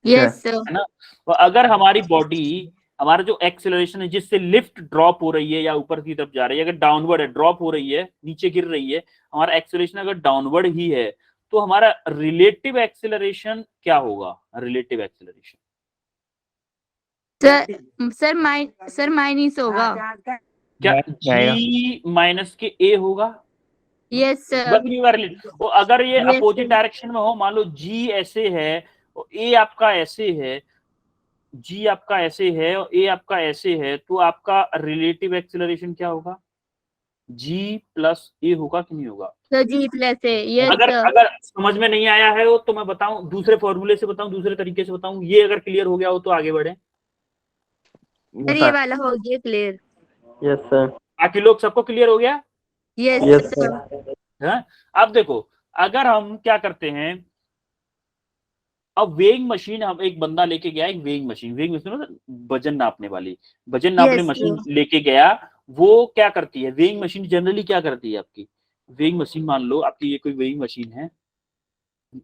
Yes, sir. है ना, और अगर हमारी बॉडी, हमारा जो एक्सेलरेशन है जिससे लिफ्ट ड्रॉप हो रही है या ऊपर की तरफ जा रही है, अगर डाउनवर्ड है, ड्रॉप हो रही है, नीचे गिर रही है, हमारा एक्सेलरेशन अगर डाउनवर्ड ही है, तो हमारा रिलेटिव एक्सेलरेशन क्या होगा, रिलेटिव एक्सेलरेशन सर माइनस होगा। क्या g माइनस के a होगा? Yes sir. बस नहीं रिलेटिव, और अगर ये Yes, अपोजिट sir. डायरेक्शन में हो, मान लो g ऐसे है और a आपका ऐसे है, जी आपका ऐसे है और ए आपका ऐसे है, तो आपका रिलेटिव एक्सेलरेशन क्या होगा, जी प्लस ए होगा कि नहीं होगा? सर जी प्लस है। यस अगर सर। अगर समझ में नहीं आया है तो मैं बताऊं, दूसरे फॉर्मूले से बताऊं, दूसरे तरीके से बताऊं, ये अगर क्लियर हो गया हो तो आगे बढ़े। सर ये वाला हो गया क्लियर। Yes sir. बाकी लोग सबको क्लियर हो गया? Yes yes sir. सर। है? अब देखो अगर हम क्या करते हैं, अब वेइंग मशीन, हम एक बंदा लेके गया, एक वेइंग मशीन मतलब वजन नापने वाली, वजन नापने Yes, मशीन लेके गया, वो क्या करती है, वेइंग मशीन जनरली क्या करती है आपकी, वेइंग मशीन मान लो आपकी ये कोई वेइंग मशीन है,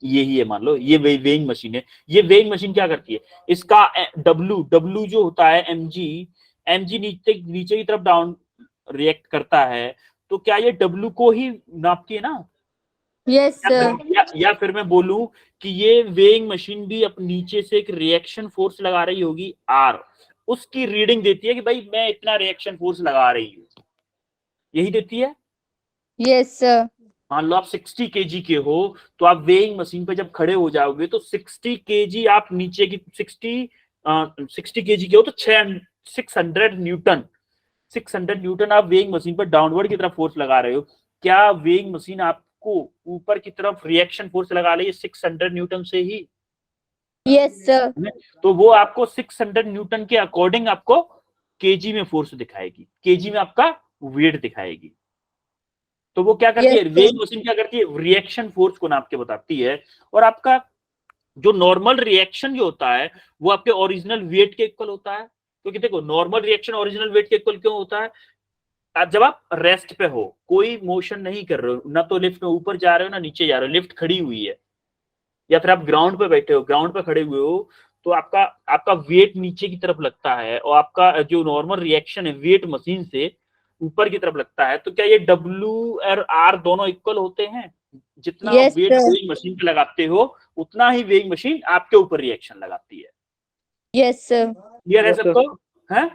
ये ही है मान लो, ये वेइंग मशीन है, ये वेइंग मशीन क्या करती है, इसका डब्लू जो होता है एमजी नीचे नीचे की तरफ डाउन रिएक्ट करता है, तो क्या ये डब्लू को ही नापती है ना, yes, या फिर मैं बोलूं कि ये वेइंग मशीन भी अपने नीचे से एक रिएक्शन फोर्स लगा रही होगी आर, उसकी रीडिंग देती है कि भाई मैं इतना रिएक्शन फोर्स लगा रही हूं, यही देती है। yes, मान लो आप 60 केजी के हो, तो आप वेइंग मशीन पे जब खड़े हो जाओगे तो 60 केजी आप नीचे की 60 केजी के हो तो 600 न्यूटन, 600 न्यूटन आप वेइंग मशीन पर डाउनवर्ड की तरफ फोर्स लगा रहे हो, क्या वेइंग मशीन आपको ऊपर की तरफ रिएक्शन फोर्स लगा रही है 600 न्यूटन से ही? yes, तो वो आपको 600 न्यूटन के अकॉर्डिंग आपको केजी में फोर्स दिखाएगी, केजी में आपका वेट दिखाएगी। तो वो क्या करती है, वेइंग मशीन क्या करती है, रिएक्शन फोर्स को नाप के बताती है, और आपका जो नॉर्मल रिएक्शन जो होता है वो आपके ओरिजिनल वेट के इक्वल होता है, क्योंकि देखो नॉर्मल रिएक्शन ओरिजिनल वेट के इक्वल क्यों होता है, जब आप रेस्ट पे हो, कोई मोशन नहीं कर रहे हो, ना तो लिफ्ट में ऊपर जा रहे हो ना नीचे जा रहे हो, लिफ्ट खड़ी हुई है, या फिर आप ग्राउंड पे बैठे हो, ग्राउंड पे खड़े हुए हो, तो आपका आपका वेट नीचे की तरफ लगता है, और आपका जो नॉर्मल रिएक्शन है वेट मशीन से ऊपर की तरफ लगता है, तो क्या ये डब्ल्यू और आर दोनों इक्वल होते हैं, जितना yes, वेट वेइंग मशीन पे लगाते हो उतना ही वेइंग मशीन आपके ऊपर रिएक्शन लगाती है। yes, क्लियर है सबको? है?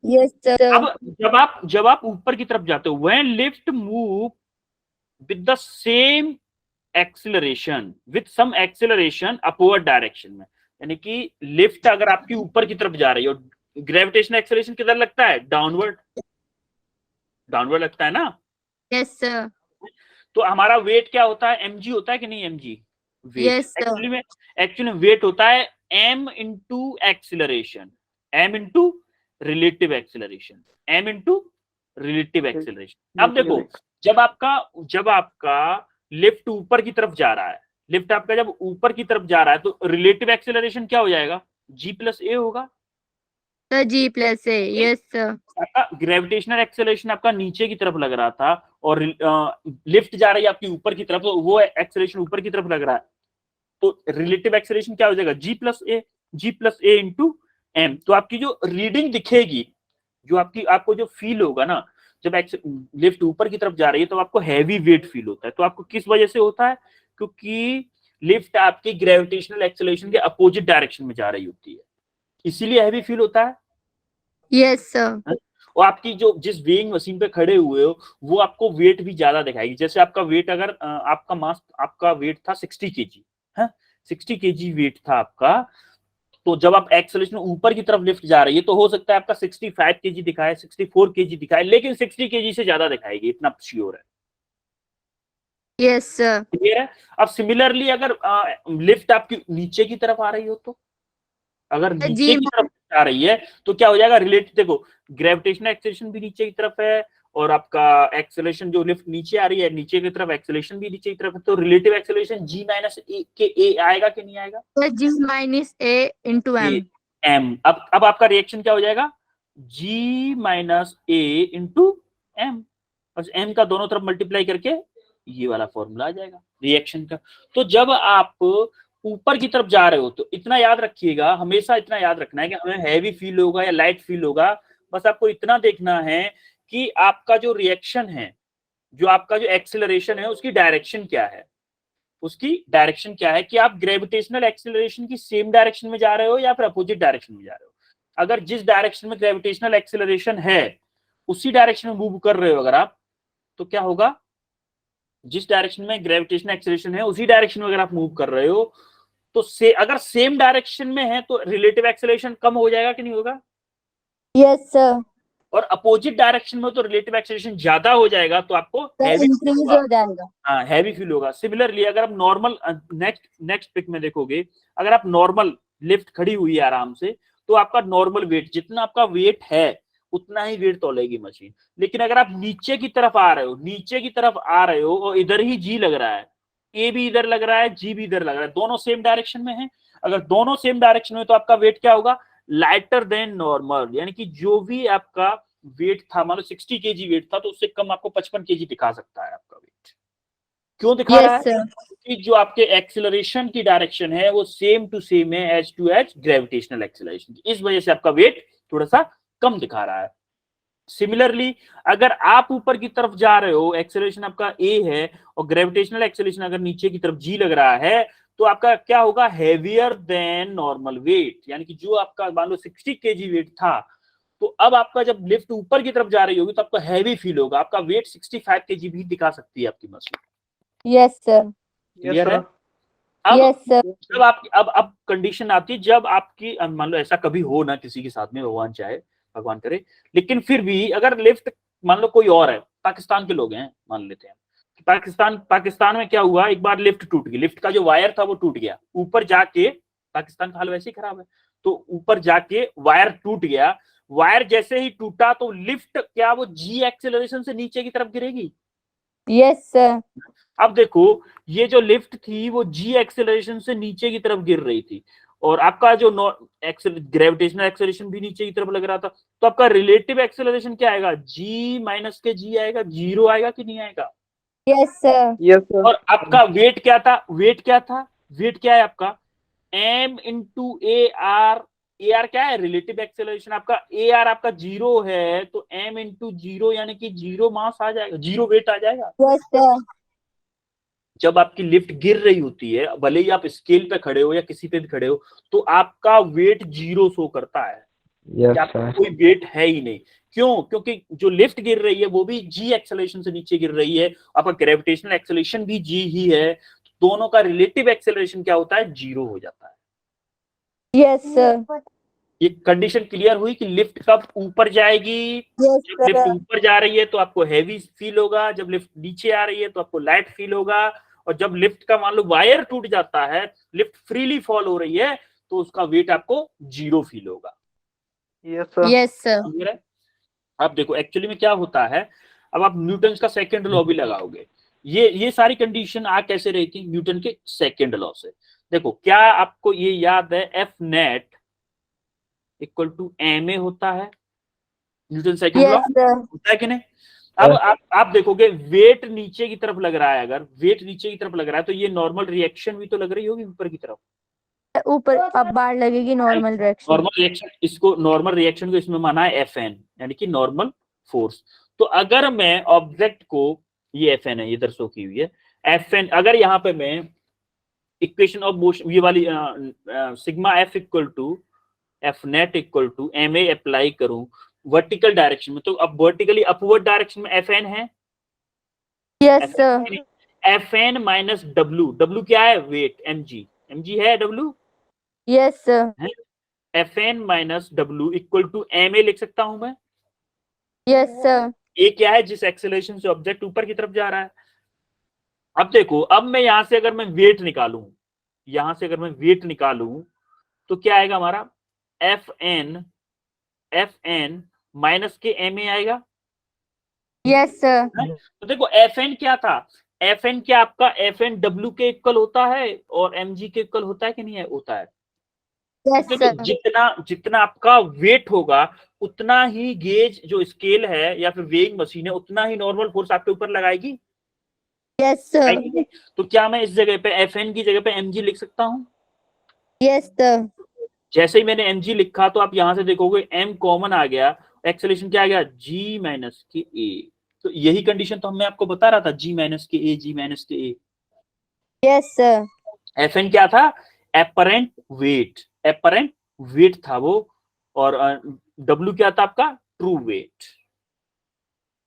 yes, अब जब आप ऊपर की तरफ जाते हो, when lift move with the same acceleration with some acceleration upward direction में, यानी कि लिफ्ट अगर आपकी ऊपर की तरफ जा रही हो, ग्रेविटेशनल एक्सिलरेशन किधर लगता है, डाउनवर्ड, डाउनवर्ड लगता है ना, yes, तो हमारा वेट क्या होता है, एमजी होता है कि नहीं, MG weight, yes, actually weight होता है M into acceleration, M into relative acceleration, M into relative acceleration. अब देखो जब आपका लिफ्ट ऊपर की तरफ जा रहा है, लिफ्ट आपका जब ऊपर की तरफ जा रहा है तो रिलेटिव एक्सिलरेशन क्या हो जाएगा, जी प्लस ए होगा, sir, G plus A, yes, sir, आपका ग्रेविटेशनल एक्सेलरेशन आपका नीचे की तरफ लग रहा था और लिफ्ट जा रही है आपकी ऊपर की तरफ, तो वो एक्सेलरेशन ऊपर की तरफ लग रहा है, तो रिलेटिव एक्सेलरेशन क्या हो जाएगा, जी प्लस ए इंटू एम। तो आपकी जो रीडिंग दिखेगी, जो आपको जो फील होगा ना, जब लिफ्ट ऊपर की तरफ जा रही है तो आपको हैवी वेट फील होता है, तो आपको किस वजह से होता है, क्योंकि लिफ्ट आपकी ग्रेविटेशनल एक्सेलरेशन के अपोजिट डायरेक्शन में जा रही होती है, इसीलिए हैवी फील होता है। yes, sir, और आपकी जो जिस वेइंग मशीन पे खड़े हुए हो वो आपको वेट भी ज्यादा दिखाएगी, जैसे आपका वेट अगर आपका वेट था 60 केजी है, 60 केजी वेट था आपका, तो जब आप एक्सेलरेशन ऊपर की तरफ लिफ्ट जा रही है तो हो सकता है आपका 65 केजी दिखाए, 64 केजी दिखाए, लेकिन 60 केजी से ज्यादा दिखाएगी, इतना श्योर है। yes, sir, क्लियर है? अब सिमिलरली अगर लिफ्ट आपकी नीचे की तरफ आ रही हो, तो अगर नीचे की तरफ आ रही है तो क्या हो जाएगा, रिलेटिव देखो ग्रेविटेशनल एक्सेलरेशन भी नीचे की तरफ है, और आपका एक्सेलरेशन जो लिफ्ट नीचे आ रही है नीचे की तरफ, एक्सेलरेशन भी नीचे की तरफ है, तो रिलेटिव एक्सेलरेशन जी माइनस ए के ए आएगा कि नहीं आएगा, G minus A into M, M. अब आपका रिएक्शन क्या हो जाएगा, G minus A into M, बस एम का दोनों तरफ मल्टीप्लाई करके ये वाला फॉर्मूला आ जाएगा रिएक्शन का। तो जब आप ऊपर की तरफ जा रहे हो तो इतना याद रखिएगा, हमेशा इतना याद रखना है कि हमें हैवी फील होगा या लाइट फील होगा, बस आपको इतना देखना है कि आपका जो रिएक्शन है, जो आपका जो एक्सेलरेशन है उसकी डायरेक्शन क्या है, उसकी डायरेक्शन क्या है, कि आप ग्रेविटेशनल एक्सेलरेशन की सेम डायरेक्शन में जा रहे हो या फिर अपोजिट डायरेक्शन में जा रहे हो। अगर जिस डायरेक्शन में ग्रेविटेशनल एक्सेलरेशन है उसी डायरेक्शन में मूव कर रहे हो अगर आप, तो क्या होगा, जिस डायरेक्शन में ग्रेविटेशनल एक्सेलरेशन है उसी डायरेक्शन में अगर आप मूव कर रहे हो, तो अगर सेम डायरेक्शन में है तो रिलेटिव एक्सेलरेशन कम हो जाएगा कि नहीं होगा, yes, sir, और अपोजिट डायरेक्शन में तो रिलेटिव एक्सेलरेशन ज्यादा हो जाएगा, तो आपको हैवी increase हो जाएगा, हाँ हैवी फील होगा। सिमिलरली अगर आप नॉर्मल नेक्स्ट पिक में देखोगे, अगर आप नॉर्मल लिफ्ट खड़ी हुई है आराम से, तो आपका नॉर्मल वेट जितना आपका वेट है उतना ही वेट तोलेगी मशीन, लेकिन अगर आप नीचे की तरफ आ रहे हो, नीचे की तरफ आ रहे हो और इधर ही जी लग रहा है, ए भी इधर लग रहा है, जी भी इधर लग रहा है, दोनों सेम डायरेक्शन में है। अगर दोनों सेम डायरेक्शन में तो आपका वेट क्या होगा, लाइटर देन नॉर्मल, यानी कि जो भी आपका वेट था, मान लो 60 केजी वेट था, तो उससे कम आपको 55 केजी दिखा सकता है आपका वेट। क्यों दिखा रहा यस है? सर। कि जो आपके एक्सेलरेशन की डायरेक्शन है वो सेम टू सेम है as to as gravitational acceleration, इस वजह से आपका वेट थोड़ा सा कम दिखा रहा है। सिमिलरली अगर आप ऊपर की तरफ जा रहे हो, एक्सेलरेशन आपका ए है और ग्रेविटेशनल एक्सेलरेशन अगर नीचे की तरफ जी लग रहा है, तो आपका क्या होगा, हैवियर देन नॉर्मल वेट, यानी कि जो आपका मान लो 60 केजी वेट था, तो अब आपका जब लिफ्ट ऊपर की तरफ जा रही होगी तो आपको हैवी फील होगा, आपका वेट 65 केजी भी दिखा सकती है आपकी मशीन। Yes sir. क्लियर है? अब यस सर। जब आप अब कंडीशन आती है जब आपकी मान लो ऐसा कभी हो ना किसी के साथ में, भगवान चाहे, भगवान करे, लेकिन फिर भी अगर लिफ्ट मान लो कोई और है, पाकिस्तान के लोग हैं मान लेते हैं, पाकिस्तान में क्या हुआ, एक बार लिफ्ट टूट गई, लिफ्ट का जो वायर था वो टूट गया, ऊपर जाके, पाकिस्तान का हाल वैसे ही खराब है, तो ऊपर जाके वायर टूट गया, वायर जैसे ही टूटा तो लिफ्ट क्या वो जी एक्सेलरेशन से नीचे की तरफ गिरेगी? Yes sir. अब देखो ये जो लिफ्ट थी वो जी एक्सेलरेशन से नीचे की तरफ गिर रही थी, और आपका जो ग्रेविटेशनल एक्सेलरेशन भी नीचे की तरफ लग रहा था, तो आपका रिलेटिव एक्सेलरेशन क्या आएगा, जी माइनस के जी आएगा, जीरो आएगा कि नहीं आएगा? Yes sir. Yes sir. और आपका वेट क्या था, वेट क्या है आपका, M into A R, A R क्या है, रिलेटिव एक्सेलरेशन, आपका ए आर आपका जीरो है, तो एम इंटू जीरो यानी कि जीरो मास आ जाएगा, जीरो वेट आ जाएगा। Yes sir. जब आपकी लिफ्ट गिर रही होती है, भले ही आप स्केल पे खड़े हो या किसी पे भी खड़े हो, तो आपका वेट जीरो शो करता है, यस कि आपका सर। कोई वेट है ही नहीं। क्यों? क्योंकि जो लिफ्ट गिर रही है वो भी जी एक्सेलरेशन से नीचे गिर रही है, आपका ग्रेविटेशनल एक्सेलरेशन भी जी ही है, दोनों का रिलेटिव एक्सेलरेशन क्या होता है, जीरो हो जाता है। Yes sir. ये कंडीशन क्लियर हुई कि लिफ्ट कब ऊपर जाएगी, यस जब लिफ्ट सर। ऊपर जा रही है तो आपको हैवी फील होगा, जब लिफ्ट नीचे आ रही है तो आपको लाइट फील होगा, और जब लिफ्ट का मान लो वायर टूट जाता है, लिफ्ट फ्रीली फॉल हो रही है, तो उसका वेट आपको जीरो फील होगा। Yes sir. Yes sir. Clear है? अब देखो एक्चुअली में क्या होता है, अब आप न्यूटन का सेकंड लॉ भी लगाओगे, ये सारी कंडीशन आ कैसे रही थी, न्यूटन के सेकंड लॉ से। देखो क्या आपको ये याद है, F net equal to M A होता है, Newton second law yes sir. होता है कि नहीं? अब आप देखोगे वेट नीचे की तरफ लग रहा है, अगर वेट नीचे की तरफ लग रहा है तो ये नॉर्मल रिएक्शन भी तो लग रही होगी ऊपर की तरफ, ऊपर अब बार लगेगी नॉर्मल डायरेक्शन। नॉर्मल रिएक्शन, इसको नॉर्मल रिएक्शन को इसमें माना है एफ एन, यानी कि नॉर्मल फोर्स। तो अगर मैं ऑब्जेक्ट को, ये एफ एन है, ये दर्शो की हुई है एफ एन, अगर यहाँ पे मैं इक्वेशन ऑफ मोशन ये वाली sigma F equal to F net equal to M A apply करूं वर्टिकल डायरेक्शन में, तो अब वर्टिकली अपवर्ड डायरेक्शन में एफ एन है, yes sir. F N minus W, W क्या है, वेट, एम जी है W, yes sir. F N minus W equal to M A लिख सकता हूं मैं। Yes sir. ये क्या है, जिस एक्सेलरेशन से ऑब्जेक्ट ऊपर की तरफ जा रहा है। अब देखो, अब मैं यहां से अगर मैं वेट निकालूं, यहां से अगर मैं वेट निकालूं तो क्या आएगा हमारा, एफ एन माइनस के एम ए आएगा। Yes sir. तो देखो एफ एन क्या था, एफ एन क्या आपका, एफ एन डब्ल्यू के इक्वल होता है और एम जी के इक्वल होता है कि नहीं है, होता है। यस देखो सर। जितना आपका वेट होगा उतना ही गेज जो स्केल है या फिर वेइंग मशीन है उतना ही नॉर्मल फोर्स आपके ऊपर लगाएगी। Yes sir. तो क्या मैं इस जगह पे एफ एन की जगह पे एम जी लिख सकता हूँ? Yes sir. जैसे ही मैंने एम जी लिखा तो आप यहां से देखोगे एम कॉमन आ गया, एक्सेलरेशन क्या आ गया, जी माइनस के ए। तो यही कंडीशन तो मैं आपको बता रहा था, जी माइनस के ए, जी माइनस के A. Yes sir. F N क्या था, एपरेंट वेट, एपरेंट वेट था वो, और डब्ल्यू क्या था आपका, ट्रू वेट,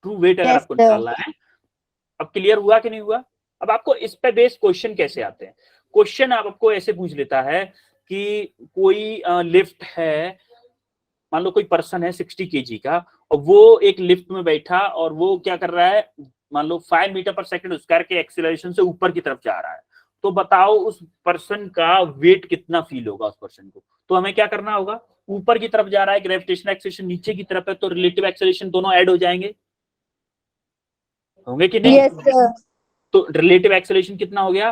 ट्रू वेट अगर यस आपको सर। निकालना है। अब क्लियर हुआ कि नहीं हुआ? अब आपको इस पे बेस्ड क्वेश्चन कैसे आते हैं, क्वेश्चन आपको ऐसे पूछ लेता है कि कोई लिफ्ट है, मान लो कोई पर्सन है 60 केजी का, और वो एक लिफ्ट में बैठा और वो क्या कर रहा है, मान लो 5 मीटर पर सेकंड उसका के एक्सीलरेशन से ऊपर की तरफ जा रहा है, तो बताओ उस पर्सन का वेट कितना फील होगा उस पर्सन को। तो हमें क्या करना होगा, ऊपर की तरफ जा रहा है, ग्रेविटेशनल एक्सेलरेशन नीचे की तरफ है, तो रिलेटिव एक्सेलरेशन दोनों ऐड हो जाएंगे, होंगे कि नहीं? Yes sir. तो रिलेटिव एक्सेलरेशन कितना हो गया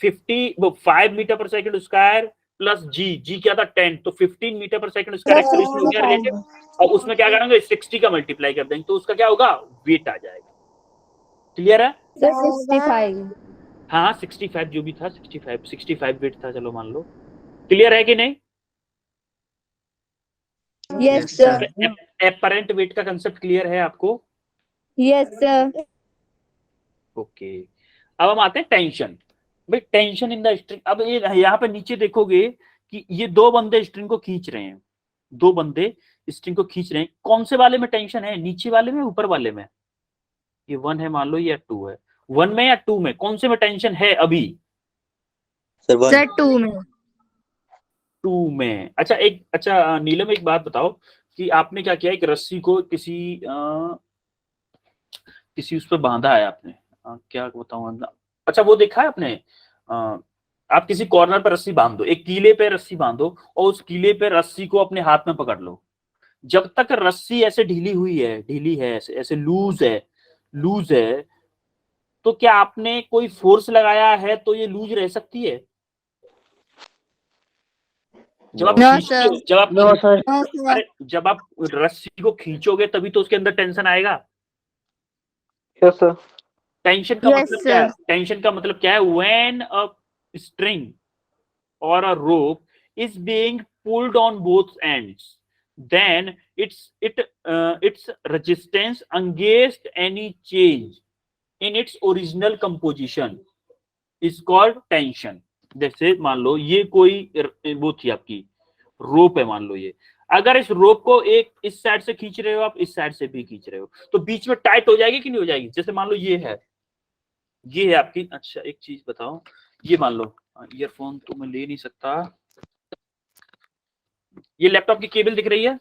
5 मीटर पर सेकंड स्क्वायर प्लस जी क्या था 10, तो 15 मीटर पर सेकंड स्क्वायर एक्सेलरेशन हो गया रिलेटिव, और उसमें क्या करेंगे 60 का मल्टीप्लाई कर देंगे, तो उसका क्या होगा वेट आ जाएगा। क्लियर है? सर 65। हाँ 65 जो भी था 65 वेट था, चलो मान लो। क्लियर है कि नहीं? Yes sir. एपरेंट वेट का कंसेप्ट क्लियर है आपको? Yes sir. ओके, अब हम आते हैं टेंशन। भाई टेंशन इन द स्ट्रिंग, अब ये यहाँ पे नीचे देखोगे कि ये दो बंदे स्ट्रिंग को खींच रहे हैं, दो बंदे स्ट्रिंग को खींच रहे हैं, कौन से वाले में टेंशन है, नीचे वाले में ऊपर वाले में? ये 1 है मान लो, या 2 है, 1 में या 2 में, कौन से में टेंशन है अभी? सर 2 में। 2 में। अच्छा अच्छा नीलम एक बात बताओ कि आपने क्या किया, एक रस्सी को किसी उस पर बांधा है आपने, क्या बताऊं, अच्छा वो देखा है आपने, आप किसी कॉर्नर पर रस्सी बांध दो, एक कीले पे रस्सी बांधो और उस कीले पे रस्सी को अपने हाथ में पकड़ लो, जब तक रस्सी ऐसे ढीली है ऐसे लूज है, तो क्या आपने कोई फोर्स लगाया है तो ये लूज रह सकती है? जब आप नो सर। अरे जब आप रस्सी को खींचोगे तभी तो उसके अंदर टेंशन आएगा। Yes sir. टेंशन का Yes, मतलब क्या है? sir. टेंशन का मतलब क्या है? When a string or a rope is being pulled on both ends, then its resistance against any change in its original composition is called tension। जैसे मान लो ये कोई वो थी आपकी रोप है, मान लो ये, अगर इस रोप को एक इस साइड से खींच रहे हो आप, इस साइड से भी खींच रहे हो, तो बीच में टाइट हो जाएगी कि नहीं हो जाएगी? जैसे मान लो ये है आपकी, अच्छा एक चीज बताओ, ये मान लो ईयरफोन तो मैं ले नहीं सकता, ये लैपटॉप की केबल दिख रही है?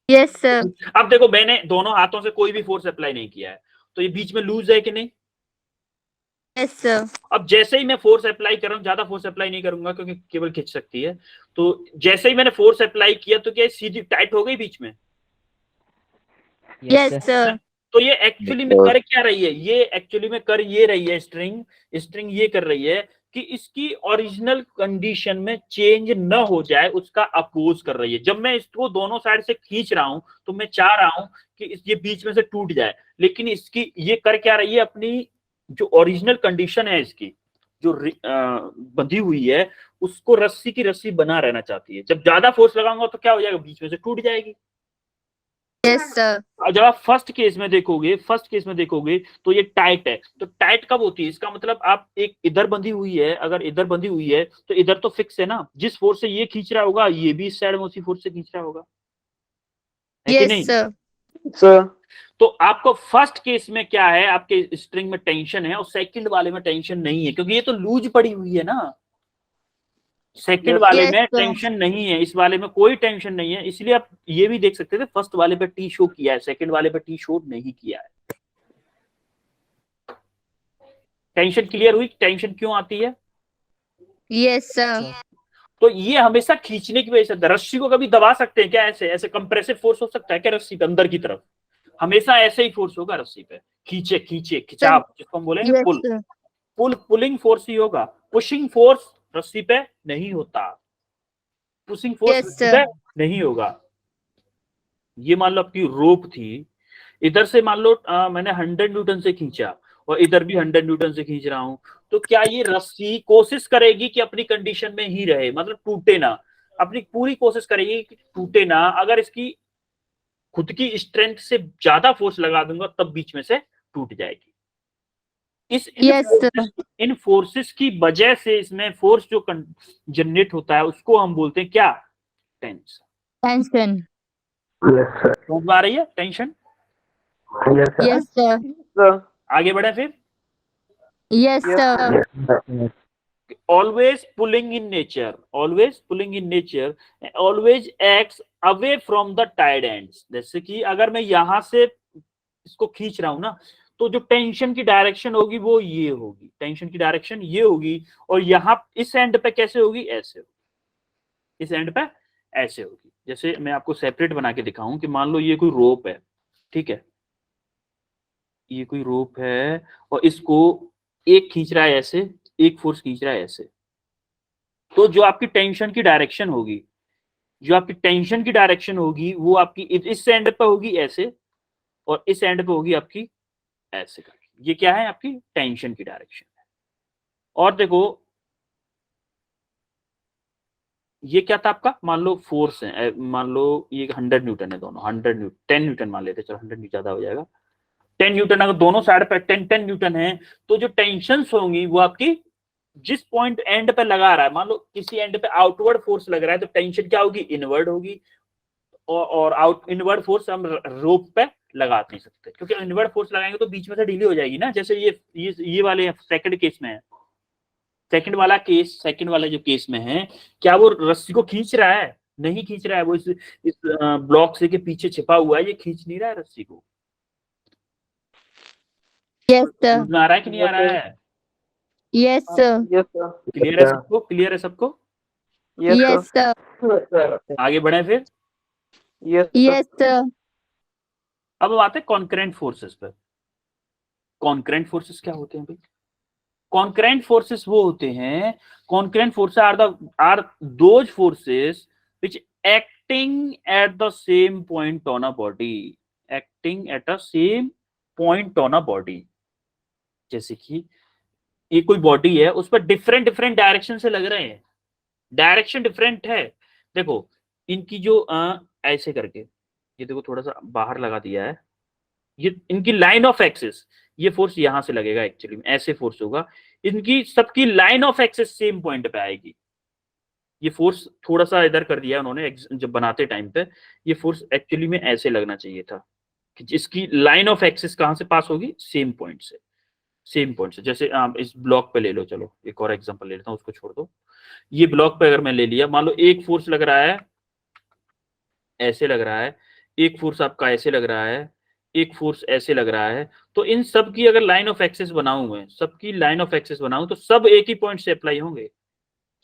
Yes sir. अब देखो मैंने दोनों हाथों से कोई भी फोर्स अप्लाई नहीं किया है, तो ये बीच में लूज है कि नहीं? Yes sir. अब जैसे ही मैं फोर्स अप्लाई कर रहा हूं, ज्यादा फोर्स अप्लाई नहीं करूंगा क्योंकि केबल खिंच सकती है, तो जैसे ही मैंने फोर्स अप्लाई किया तो क्या सीधी टाइट हो गई बीच में? Yes sir. तो ये एक्चुअली में कर क्या रही है, ये एक्चुअली में कर ये रही है, स्ट्रिंग ये कर रही है कि इसकी ओरिजिनल कंडीशन में चेंज न हो जाए, उसका अपोज कर रही है। जब मैं इसको दोनों साइड से खींच रहा हूं तो मैं चाह रहा हूं कि ये बीच में से टूट जाए, लेकिन इसकी ये कर क्या रही है, अपनी जो ओरिजिनल कंडीशन है इसकी जो बंधी हुई है उसको रस्सी की रस्सी बना रहना चाहती है। जब ज्यादा फोर्स लगाऊंगा तो क्या हो जाएगा, बीच में से टूट जाएगी। Yes sir. जब आप फर्स्ट केस में देखोगे तो ये टाइट है, तो टाइट कब होती है, इसका मतलब आप एक इधर बंधी हुई है, अगर इधर बंधी हुई है तो इधर तो फिक्स है ना, जिस फोर्स से ये खींच रहा होगा ये भी इस साइड में उसी फोर्स से खींच रहा होगा, है कि यस नहीं? सर। सर तो आपको फर्स्ट केस में क्या है, आपके स्ट्रिंग में टेंशन है और सेकंड वाले में टेंशन नहीं है, क्योंकि ये तो लूज पड़ी हुई है ना। सेकंड वाले Yes, में sir. टेंशन नहीं है, इस वाले में कोई टेंशन नहीं है, इसलिए आप ये भी देख सकते थे फर्स्ट वाले पे टी शो किया है, सेकंड वाले पे टी शो नहीं किया है। टेंशन क्लियर हुई, टेंशन क्यों आती है? Yes sir. तो ये हमेशा खींचने की वजह से, रस्सी को कभी दबा सकते हैं क्या? ऐसे ऐसे कंप्रेसिव फोर्स हो सकता है क्या रस्सी के अंदर की तरफ? हमेशा ऐसे ही फोर्स होगा रस्सी पे, खींचे खींचे खिंचाव जिसको हम बोलेंगे यस पुल, सर। पुलिंग फोर्स ही होगा, पुशिंग फोर्स रस्सी पे नहीं होता, पुशिंग फोर्स Yes, रस्सी sir. पे नहीं होगा। ये मान लो आपकी रोप थी, इधर से मान लो मैंने 100 न्यूटन से खींचा और इधर भी 100 न्यूटन से खींच रहा हूं, तो क्या ये रस्सी कोशिश करेगी कि अपनी कंडीशन में ही रहे, मतलब टूटे ना, अपनी पूरी कोशिश करेगी कि टूटे ना। अगर इसकी खुद की स्ट्रेंथ से ज्यादा फोर्स लगा दूंगा तब बीच में से टूट जाएगी। Yes, sir. इन फोर्सेस की वजह से इसमें फोर्स जो जनरेट होता है उसको हम बोलते हैं क्या, टेंशन। Tension. Yes sir. समझ में आ रही है टेंशन? Yes, sir. सर आगे बढ़े फिर। Yes, sir. always pulling in nature always acts away from the tied ends। जैसे कि अगर मैं यहां से इसको खींच रहा हूं ना, तो जो टेंशन की डायरेक्शन होगी वो ये होगी, टेंशन की डायरेक्शन ये होगी, और यहां इस एंड पे कैसे होगी, ऐसे होगी, इस एंड पे ऐसे होगी। जैसे मैं आपको सेपरेट बना के दिखाऊं कि मान लो ये कोई रोप है, ठीक है, ये कोई रोप है और इसको एक खींच रहा है ऐसे, एक फोर्स खींच रहा है ऐसे, तो जो आपकी टेंशन की डायरेक्शन होगी, जो आपकी टेंशन की डायरेक्शन होगी वो आपकी इस एंड पे होगी ऐसे, और इस एंड पे होगी आपकी ऐसे करके। ये क्या है? आपकी टेंशन की डायरेक्शन है। और देखो ये क्या था आपका, मान लो फोर्स है, मान लो ये 100 न्यूटन है, दोनों 100 न्यूटन, 10 न्यूटन मान लेते, चलो 100 ज्यादा हो जाएगा, 10 न्यूटन अगर दोनों साइड पर 10 न्यूटन है, तो जो टेंशन होंगी वो आपकी जिस पॉइंट एंड पे लगा रहा है, मान लो किसी एंड पे आउटवर्ड फोर्स लग रहा है, तो टेंशन क्या होगी? इनवर्ड होगी। और आउट इनवर्ड फोर्स हम रोप पे लगा नहीं सकते, क्योंकि इनवर्ड फोर्स लगाएंगे तो बीच में से ढीली हो जाएगी ना, जैसे ये वाले सेकंड केस में है, सेकंड वाला जो केस में है, क्या वो रस्सी को खींच रहा है? नहीं खींच रहा है, वो इस ब्लॉक से के पीछे छिपा हुआ है, ये खींच नहीं रहा है रस्सी को। यस सर, समझ में आ रहा है कि नहीं आ रहा है? Yes sir, Yes, sir. Clear है सबको? क्लियर है सबको? Yes, yes sir. सर, आगे बढ़े फिर। Yes, sir. यस सर, अब हम आते हैं कॉन्करेंट फोर्सेस पर। कॉन्करेंट फोर्सेस क्या होते हैं भाई? कॉन्करेंट फोर्सेस वो होते हैं, concurrent forces are those forces which acting at the same point on a body, acting at a same point on a body. जैसे कि ये कोई बॉडी है, उस पर डिफरेंट डिफरेंट डायरेक्शन से लग रहे हैं, डायरेक्शन डिफरेंट है। देखो इनकी जो ऐसे करके, ये देखो थोड़ा सा बाहर लगा दिया है, ये इनकी लाइन ऑफ एक्सिस, ये फोर्स यहां से लगेगा, एक्चुअली में ऐसे फोर्स होगा, इनकी सबकी line of axis same point पे आएगी। ये फोर्स थोड़ा सा इधर कर दिया उन्होंने जब बनाते टाइम पे, ये फोर्स एक्चुअली में ऐसे लगना चाहिए था कि जिसकी लाइन ऑफ एक्सिस कहां से पास होगी? सेम पॉइंट से, सेम पॉइंट से। जैसे आप इस ब्लॉक पे ले लो, चलो एक और एग्जांपल ले लेता हूं, उसको छोड़ दो। ये ब्लॉक पे अगर मैं ले लिया, मान लो एक फोर्स लग रहा है ऐसे लग रहा है, एक फोर्स आपका ऐसे लग रहा है, एक फोर्स ऐसे लग रहा है, तो इन सब की अगर लाइन ऑफ एक्सिस बनाऊं मैं, सबकी लाइन ऑफ एक्सिस बनाऊं, तो सब एक ही पॉइंट से अप्लाई होंगे,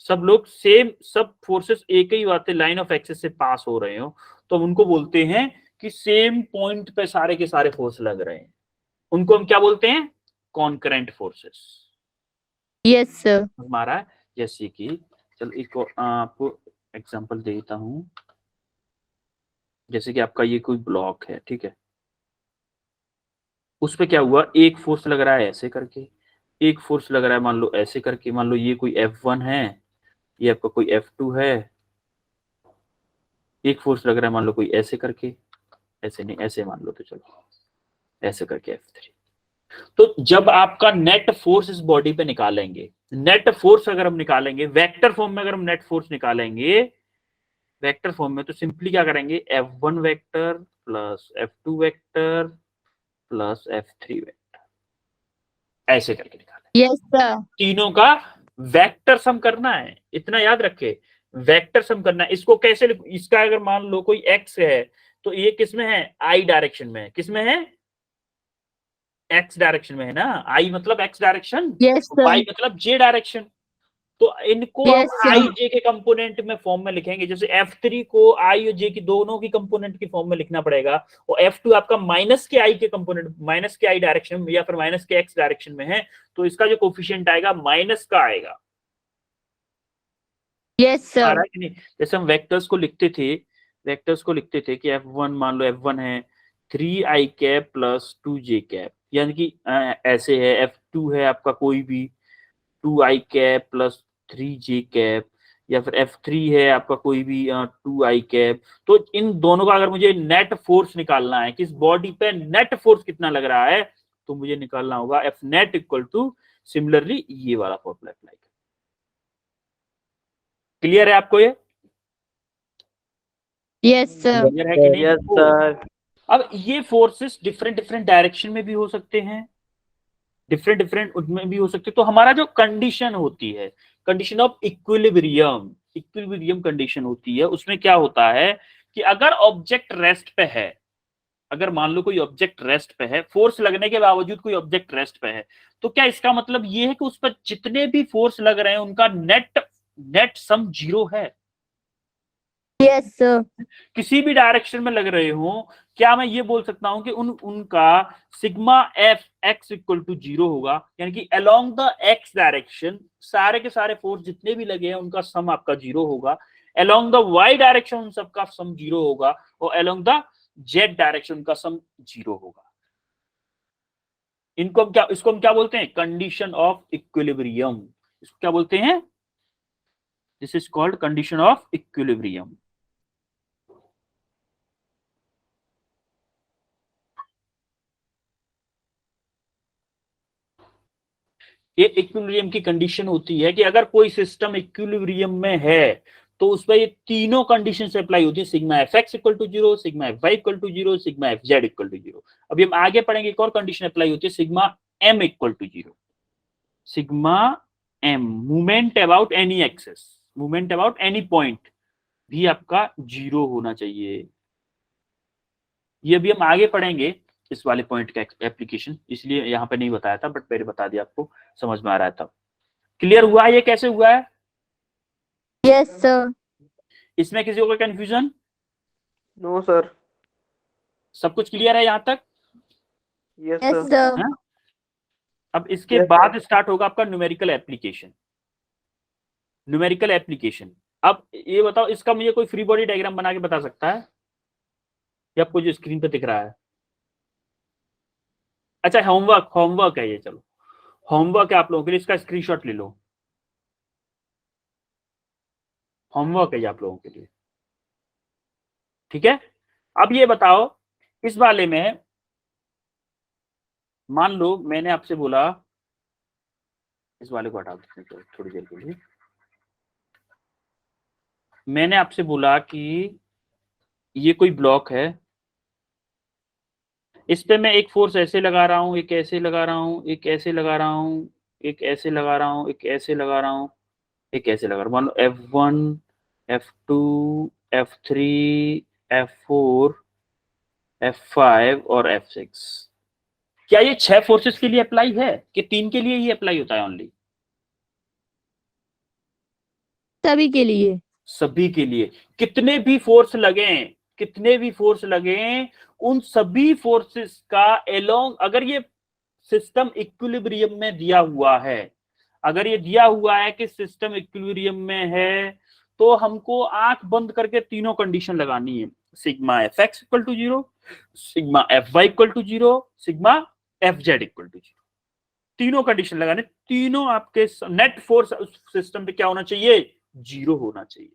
सब लोग सेम, सब फोर्सेस एक ही बात लाइन ऑफ एक्सिस से पास हो रहे हो, तो उनको बोलते हैं कि सेम पॉइंट पे सारे के सारे फोर्स लग रहे हैं, उनको हम क्या बोलते हैं? Concurrent forces. यस सर, हमारा जैसे कि, चलो एक आपको एग्जांपल देता हूं, जैसे कि आपका ये कोई ब्लॉक है, ठीक है, उस पे क्या हुआ, एक फोर्स लग रहा है ऐसे करके, एक फोर्स लग रहा है मान लो ऐसे करके, मान लो ये कोई F1 है, ये आपका कोई F2 है, एक फोर्स लग रहा है मान लो कोई ऐसे करके, ऐसे नहीं ऐसे मान लो, तो चलो ऐसे करके F3। तो जब आपका नेट फोर्स इस बॉडी पे निकालेंगे, नेट फोर्स अगर हम निकालेंगे वेक्टर फॉर्म में, अगर हम नेट फोर्स निकालेंगे वेक्टर फॉर्म में, तो सिंपली क्या करेंगे? F1 vector plus F2 vector plus F3 vector, ऐसे करके निकालेंगे। यस सर, तीनों का वेक्टर सम करना है, इतना याद रखे, वेक्टर सम करना है। इसको कैसे इसका अगर मान लो कोई x है, तो ये किस में है? i डायरेक्शन में है। किस में है? x डायरेक्शन में है ना, i मतलब x direction, yes y sir, मतलब j डायरेक्शन। तो इनको हम यस i सर, j के कंपोनेंट में फॉर्म में लिखेंगे, जैसे F3 को i और j की दोनों की कंपोनेंट की फॉर्म में लिखना पड़ेगा, और F2 आपका माइनस के i के कंपोनेंट, माइनस के i डायरेक्शन में या फिर माइनस के x डायरेक्शन में है, तो इसका जो कोफिशिएंट आएगा माइनस का आएगा। यस आ सर, रहा है कि नहीं? जैसे हम वेक्टर्स को लिखते थे, वेक्टर्स को लिखते थे कि F1 मान लो F1 है 3i cap plus 2j cap, यानी कि ऐसे है, F2 है आपका कोई भी 2i cap plus 3j cap, या फिर F3 है आपका कोई भी 2i कैप। तो इन दोनों का अगर मुझे नेट फोर्स निकालना है, किस बॉडी पे नेट फोर्स कितना लग रहा है, तो मुझे निकालना होगा F net equal two similarly ये वाला फॉर्मूला अप्लाई। क्लियर है आपको ये? यस सर, क्लियर है कि नहीं? Yes, sir. अब ये फोर्सेस डिफरेंट डिफरेंट डायरेक्शन में भी हो सकते हैं, डिफरेंट डिफरेंट उसमें भी हो सकते हैं। तो हमारा जो कंडीशन होती है, condition of equilibrium, equilibrium condition होती है, उसमें क्या होता है कि अगर ऑब्जेक्ट रेस्ट पे है, अगर मान लो कोई ऑब्जेक्ट रेस्ट पे है, फोर्स लगने के बावजूद कोई ऑब्जेक्ट रेस्ट पे है, तो क्या इसका मतलब ये है कि उस पर जितने भी फोर्स लग रहे हैं उनका नेट सम 0 है? यस सर, किसी भी डायरेक्शन में लग रहे हो, क्या मैं ये बोल सकता हूं कि उनका sigma F X equal to 0 होगा, यानी कि अलोंग द एक्स डायरेक्शन सारे के सारे फोर्स जितने भी लगे हैं उनका सम आपका 0 होगा, अलोंग द वाई डायरेक्शन उन सबका सम 0 होगा, और अलोंग द जेड डायरेक्शन का सम 0 होगा। इसको हम क्या बोलते हैं? Condition of equilibrium. इसको क्या बोलते हैं? This is called condition of equilibrium. ये इक्विलिब्रियम की कंडीशन होती है कि अगर कोई सिस्टम इक्विलिब्रियम में है तो उस पर ये तीनों कंडीशन अप्लाई होती है, sigma F X equal to 0, sigma F Y equal to 0, sigma F Z equal to 0। अभी हम आगे पढ़ेंगे एक और कंडीशन अप्लाई होती है, sigma M equal to 0। Sigma M movement about any axis, movement about any point भी आपका 0 होना चाहिए। ये भी हम आगे पढ़ेंगे इस वाले पॉइंट का एप्लीकेशन, इसलिए यहां पे नहीं बताया था, बट मैंने बता दिया, आपको समझ में आ रहा था। क्लियर हुआ? ये कैसे हुआ है? Yes sir. इसमें किसी को कंफ्यूजन? No sir. सब कुछ क्लियर है यहां तक? Yes yes sir. सर। हाँ? अब इसके Yes, बाद sir. स्टार्ट होगा आपका न्यूमेरिकल एप्लीकेशन। न्यूमेरिकल एप्लीकेशन, अब ये बताओ, इसका मुझे कोई फ्री बॉडी डायग्राम बना के बता सकता है, या आपको जो स्क्रीन पे दिख रहा है? अच्छा, होमवर्क है ये, चलो होमवर्क है आप लोगों के लिए, इसका स्क्रीनशॉट ले लो। होमवर्क है ये आप लोगों के लिए, ठीक है? अब ये बताओ, इस वाले में मान लो मैंने आपसे बोला, इस वाले को हटा देते हैं थोड़ी देर के लिए। मैंने आपसे बोला कि ये कोई ब्लॉक है, इस पे मैं एक फोर्स ऐसे लगा रहा हूं, एक ऐसे लगा रहा हूं, एक ऐसे लगा रहा हूं, एक ऐसे लगा रहा हूं, एक ऐसे लगा रहा हूं, एक ऐसे लगा रहा हूं। मान लो F1, F2, F3, F4, F5 और F6। क्या ये 6 फोर्सेस के लिए अप्लाई है कि 3 के लिए ही अप्लाई होता है ओनली? सभी के लिए। सभी के लिए। कितने भी फोर्स लगे, कितने भी फोर्स लगे, उन सभी फोर्सेस का एलोंग, अगर ये सिस्टम इक्विलिब्रियम में दिया हुआ है, अगर ये दिया हुआ है कि सिस्टम इक्विलिब्रियम में है, तो हमको आंख बंद करके तीनों कंडीशन लगानी है, sigma F X equal to 0, sigma F Y equal to 0, sigma F Z equal to 0। तीनों कंडीशन लगाने, तीनों आपके नेट फोर्स उस सिस्टम पे क्या होना चाहिए? 0 होना चाहिए।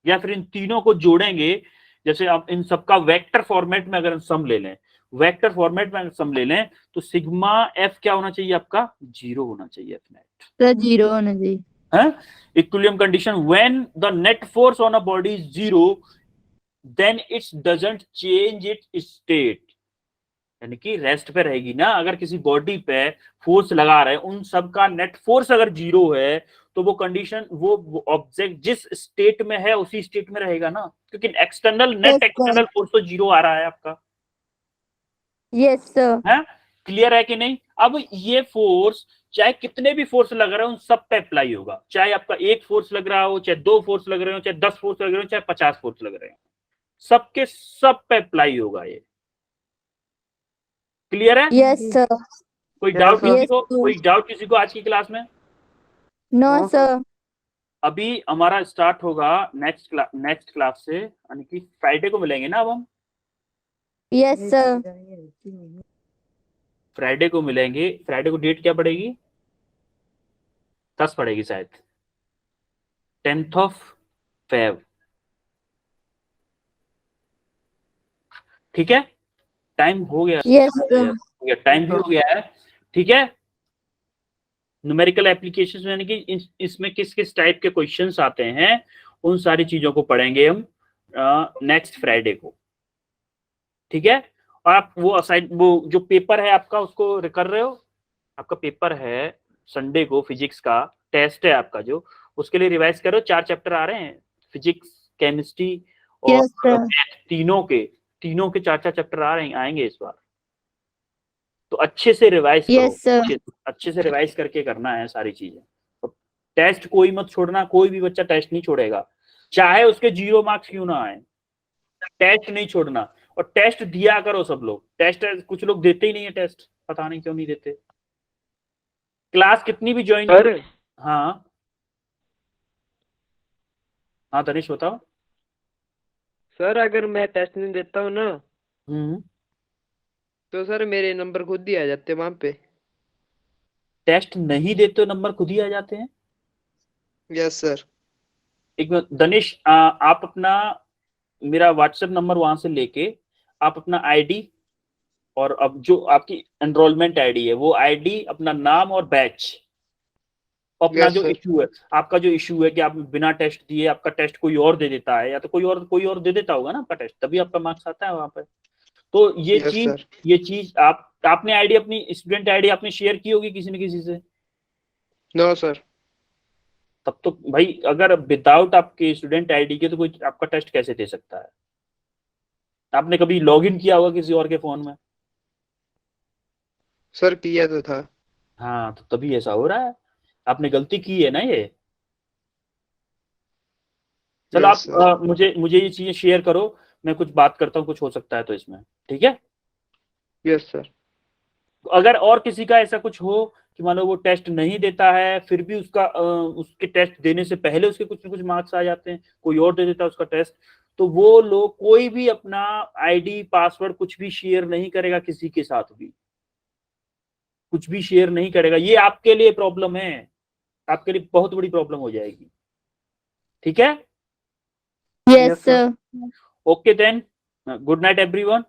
या फिर इन तीनों को जोड़ेंगे, जैसे आप इन सबका वेक्टर फॉर्मेट में अगर सम ले लें, वेक्टर फॉर्मेट में सम ले लें, तो सिग्मा एफ क्या होना चाहिए आपका? 0 होना चाहिए, एफ नेट। सर 0 होना चाहिए। Equilibrium condition, when the net force on a body is 0 then it's doesn't change its state, यानी कि रेस्ट पे रहेगी ना। अगर किसी बॉडी पे फोर्स लगा रहे हैं, उन सब का नेट फोर्स अगर 0 है, तो वो कंडीशन, वो ऑब्जेक्ट जिस स्टेट में है उसी स्टेट में रहेगा ना, क्योंकि एक्सटर्नल नेट एक्सटर्नल फोर्स तो 0 आ रहा है आपका। Yes sir. है? क्लियर है कि नहीं? अब ये फोर्स चाहे कितने भी फोर्स लग रहे हो उन सब पे अप्लाई होगा, चाहे आपका एक फोर्स लग रहा हो, चाहे 2 फोर्स लग रहे हो, चाहे 10 फोर्स लग रहे हो, चाहे 50 फोर्स लग रहे हो, सबके सब पे अप्लाई होगा ये। क्लियर है? Yes sir. कोई डाउट किसी Yes, को? sir. कोई डाउट किसी को आज की क्लास में? No No, sir. अभी हमारा स्टार्ट होगा नेक्स्ट क्लास से, यानी कि फ्राइडे को मिलेंगे ना अब हम। Yes sir. फ्राइडे को मिलेंगे। फ्राइडे को डेट क्या पड़ेगी? 10 पड़ेगी शायद, 10th of Feb। ठीक है, टाइम हो गया। Yes sir. टाइम भी हो गया है, ठीक है। न्यूमेरिकल एप्लीकेशंस यानी कि इसमें किस किस टाइप के क्वेश्चंस आते हैं, उन सारी चीजों को पढ़ेंगे हम नेक्स्ट फ्राइडे को, ठीक है। और आप वो जो पेपर है आपका, उसको कर रहे हो? आपका पेपर है संडे को, फिजिक्स का टेस्ट है आपका, जो उसके लिए रिवाइज करो। 4 चैप्टर आ रहे हैं, फिजिक्स, केमिस्ट्री और यस सर। मैथ, तीनों के 4 चैप्टर आ रहे हैं, आएंगे इस बार। तो अच्छे से रिवाइज करो, यस सर। अच्छे से रिवाइज करके करना है सारी चीजें। तो टेस्ट कोई मत छोड़ना, कोई भी बच्चा टेस्ट नहीं छोड़ेगा, चाहे उसके 0 मार्क्स क्यों ना आए, टेस्ट नहीं छोड़ना। और टेस्ट दिया करो सब लोग। टेस्ट कुछ लोग देते ही नहीं है टेस्ट, पता नहीं क्यों नहीं देते। क्लास कितनी भी ज्वाइन सर हाँ हाँ तनिष बताओ। सर अगर मैं टेस्ट नहीं देता हूँ ना तो सर मेरे नंबर खुद ही आ जाते हैं वहां पे। टेस्ट नहीं देते हो नंबर खुद ही आ जाते हैं? Yes sir. एक मिनट दनिश, आप अपना मेरा व्हाट्सएप नंबर वहां से लेके आप अपना आईडी और अब जो आपकी एनरोलमेंट आईडी है वो आईडी, अपना नाम और बैच, अपना Yes, जो sir. इशू है, आपका जो इशू है कि आप बिना टेस्ट दिए आपका टेस्ट कोई और दे देता है, या तो कोई और दे देता होगा ना आपका टेस्ट, तभी आपका मार्क्स आता है वहां पे। तो Yes, sir. ये चीज आपने आईडी, अपनी स्टूडेंट आईडी आपने शेयर की होगी किसी न किसी से। No sir. तब तो भाई अगर विदाउट आपके स्टूडेंट आईडी के तो कोई आपका टेस्ट कैसे दे सकता है? आपने कभी लॉगिन किया होगा किसी और के फोन में? सर किया तो था। हाँ तो तभी ऐसा हो रहा है, आपने गलती की है ना ये। चलो Yes, sir. आप मुझे ये चीजें शेयर करो, मैं कुछ बात करता हूँ, कुछ हो सकता है तो इसमें, ठीक है? Yes sir. अगर और किसी का ऐसा कुछ हो कि मान लो वो टेस्ट नहीं देता है फिर भी उसके टेस्ट देने से पहले उसके कुछ न कुछ मार्क्स आ जाते हैं, कोई और दे देता है उसका टेस्ट, तो वो लोग कोई भी अपना आईडी पासवर्ड कुछ भी शेयर नहीं करेगा किसी के साथ भी, कुछ भी शेयर नहीं करेगा। ये आपके लिए प्रॉब्लम है, आपके लिए बहुत बड़ी प्रॉब्लम हो जाएगी, ठीक है? Yes sir. Okay then, good night everyone.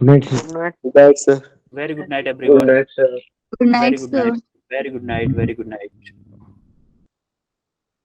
Good night, sir. Good night. Good night, sir. Very good night everyone. Sir. Good very night good sir. Night, very good night, very good night.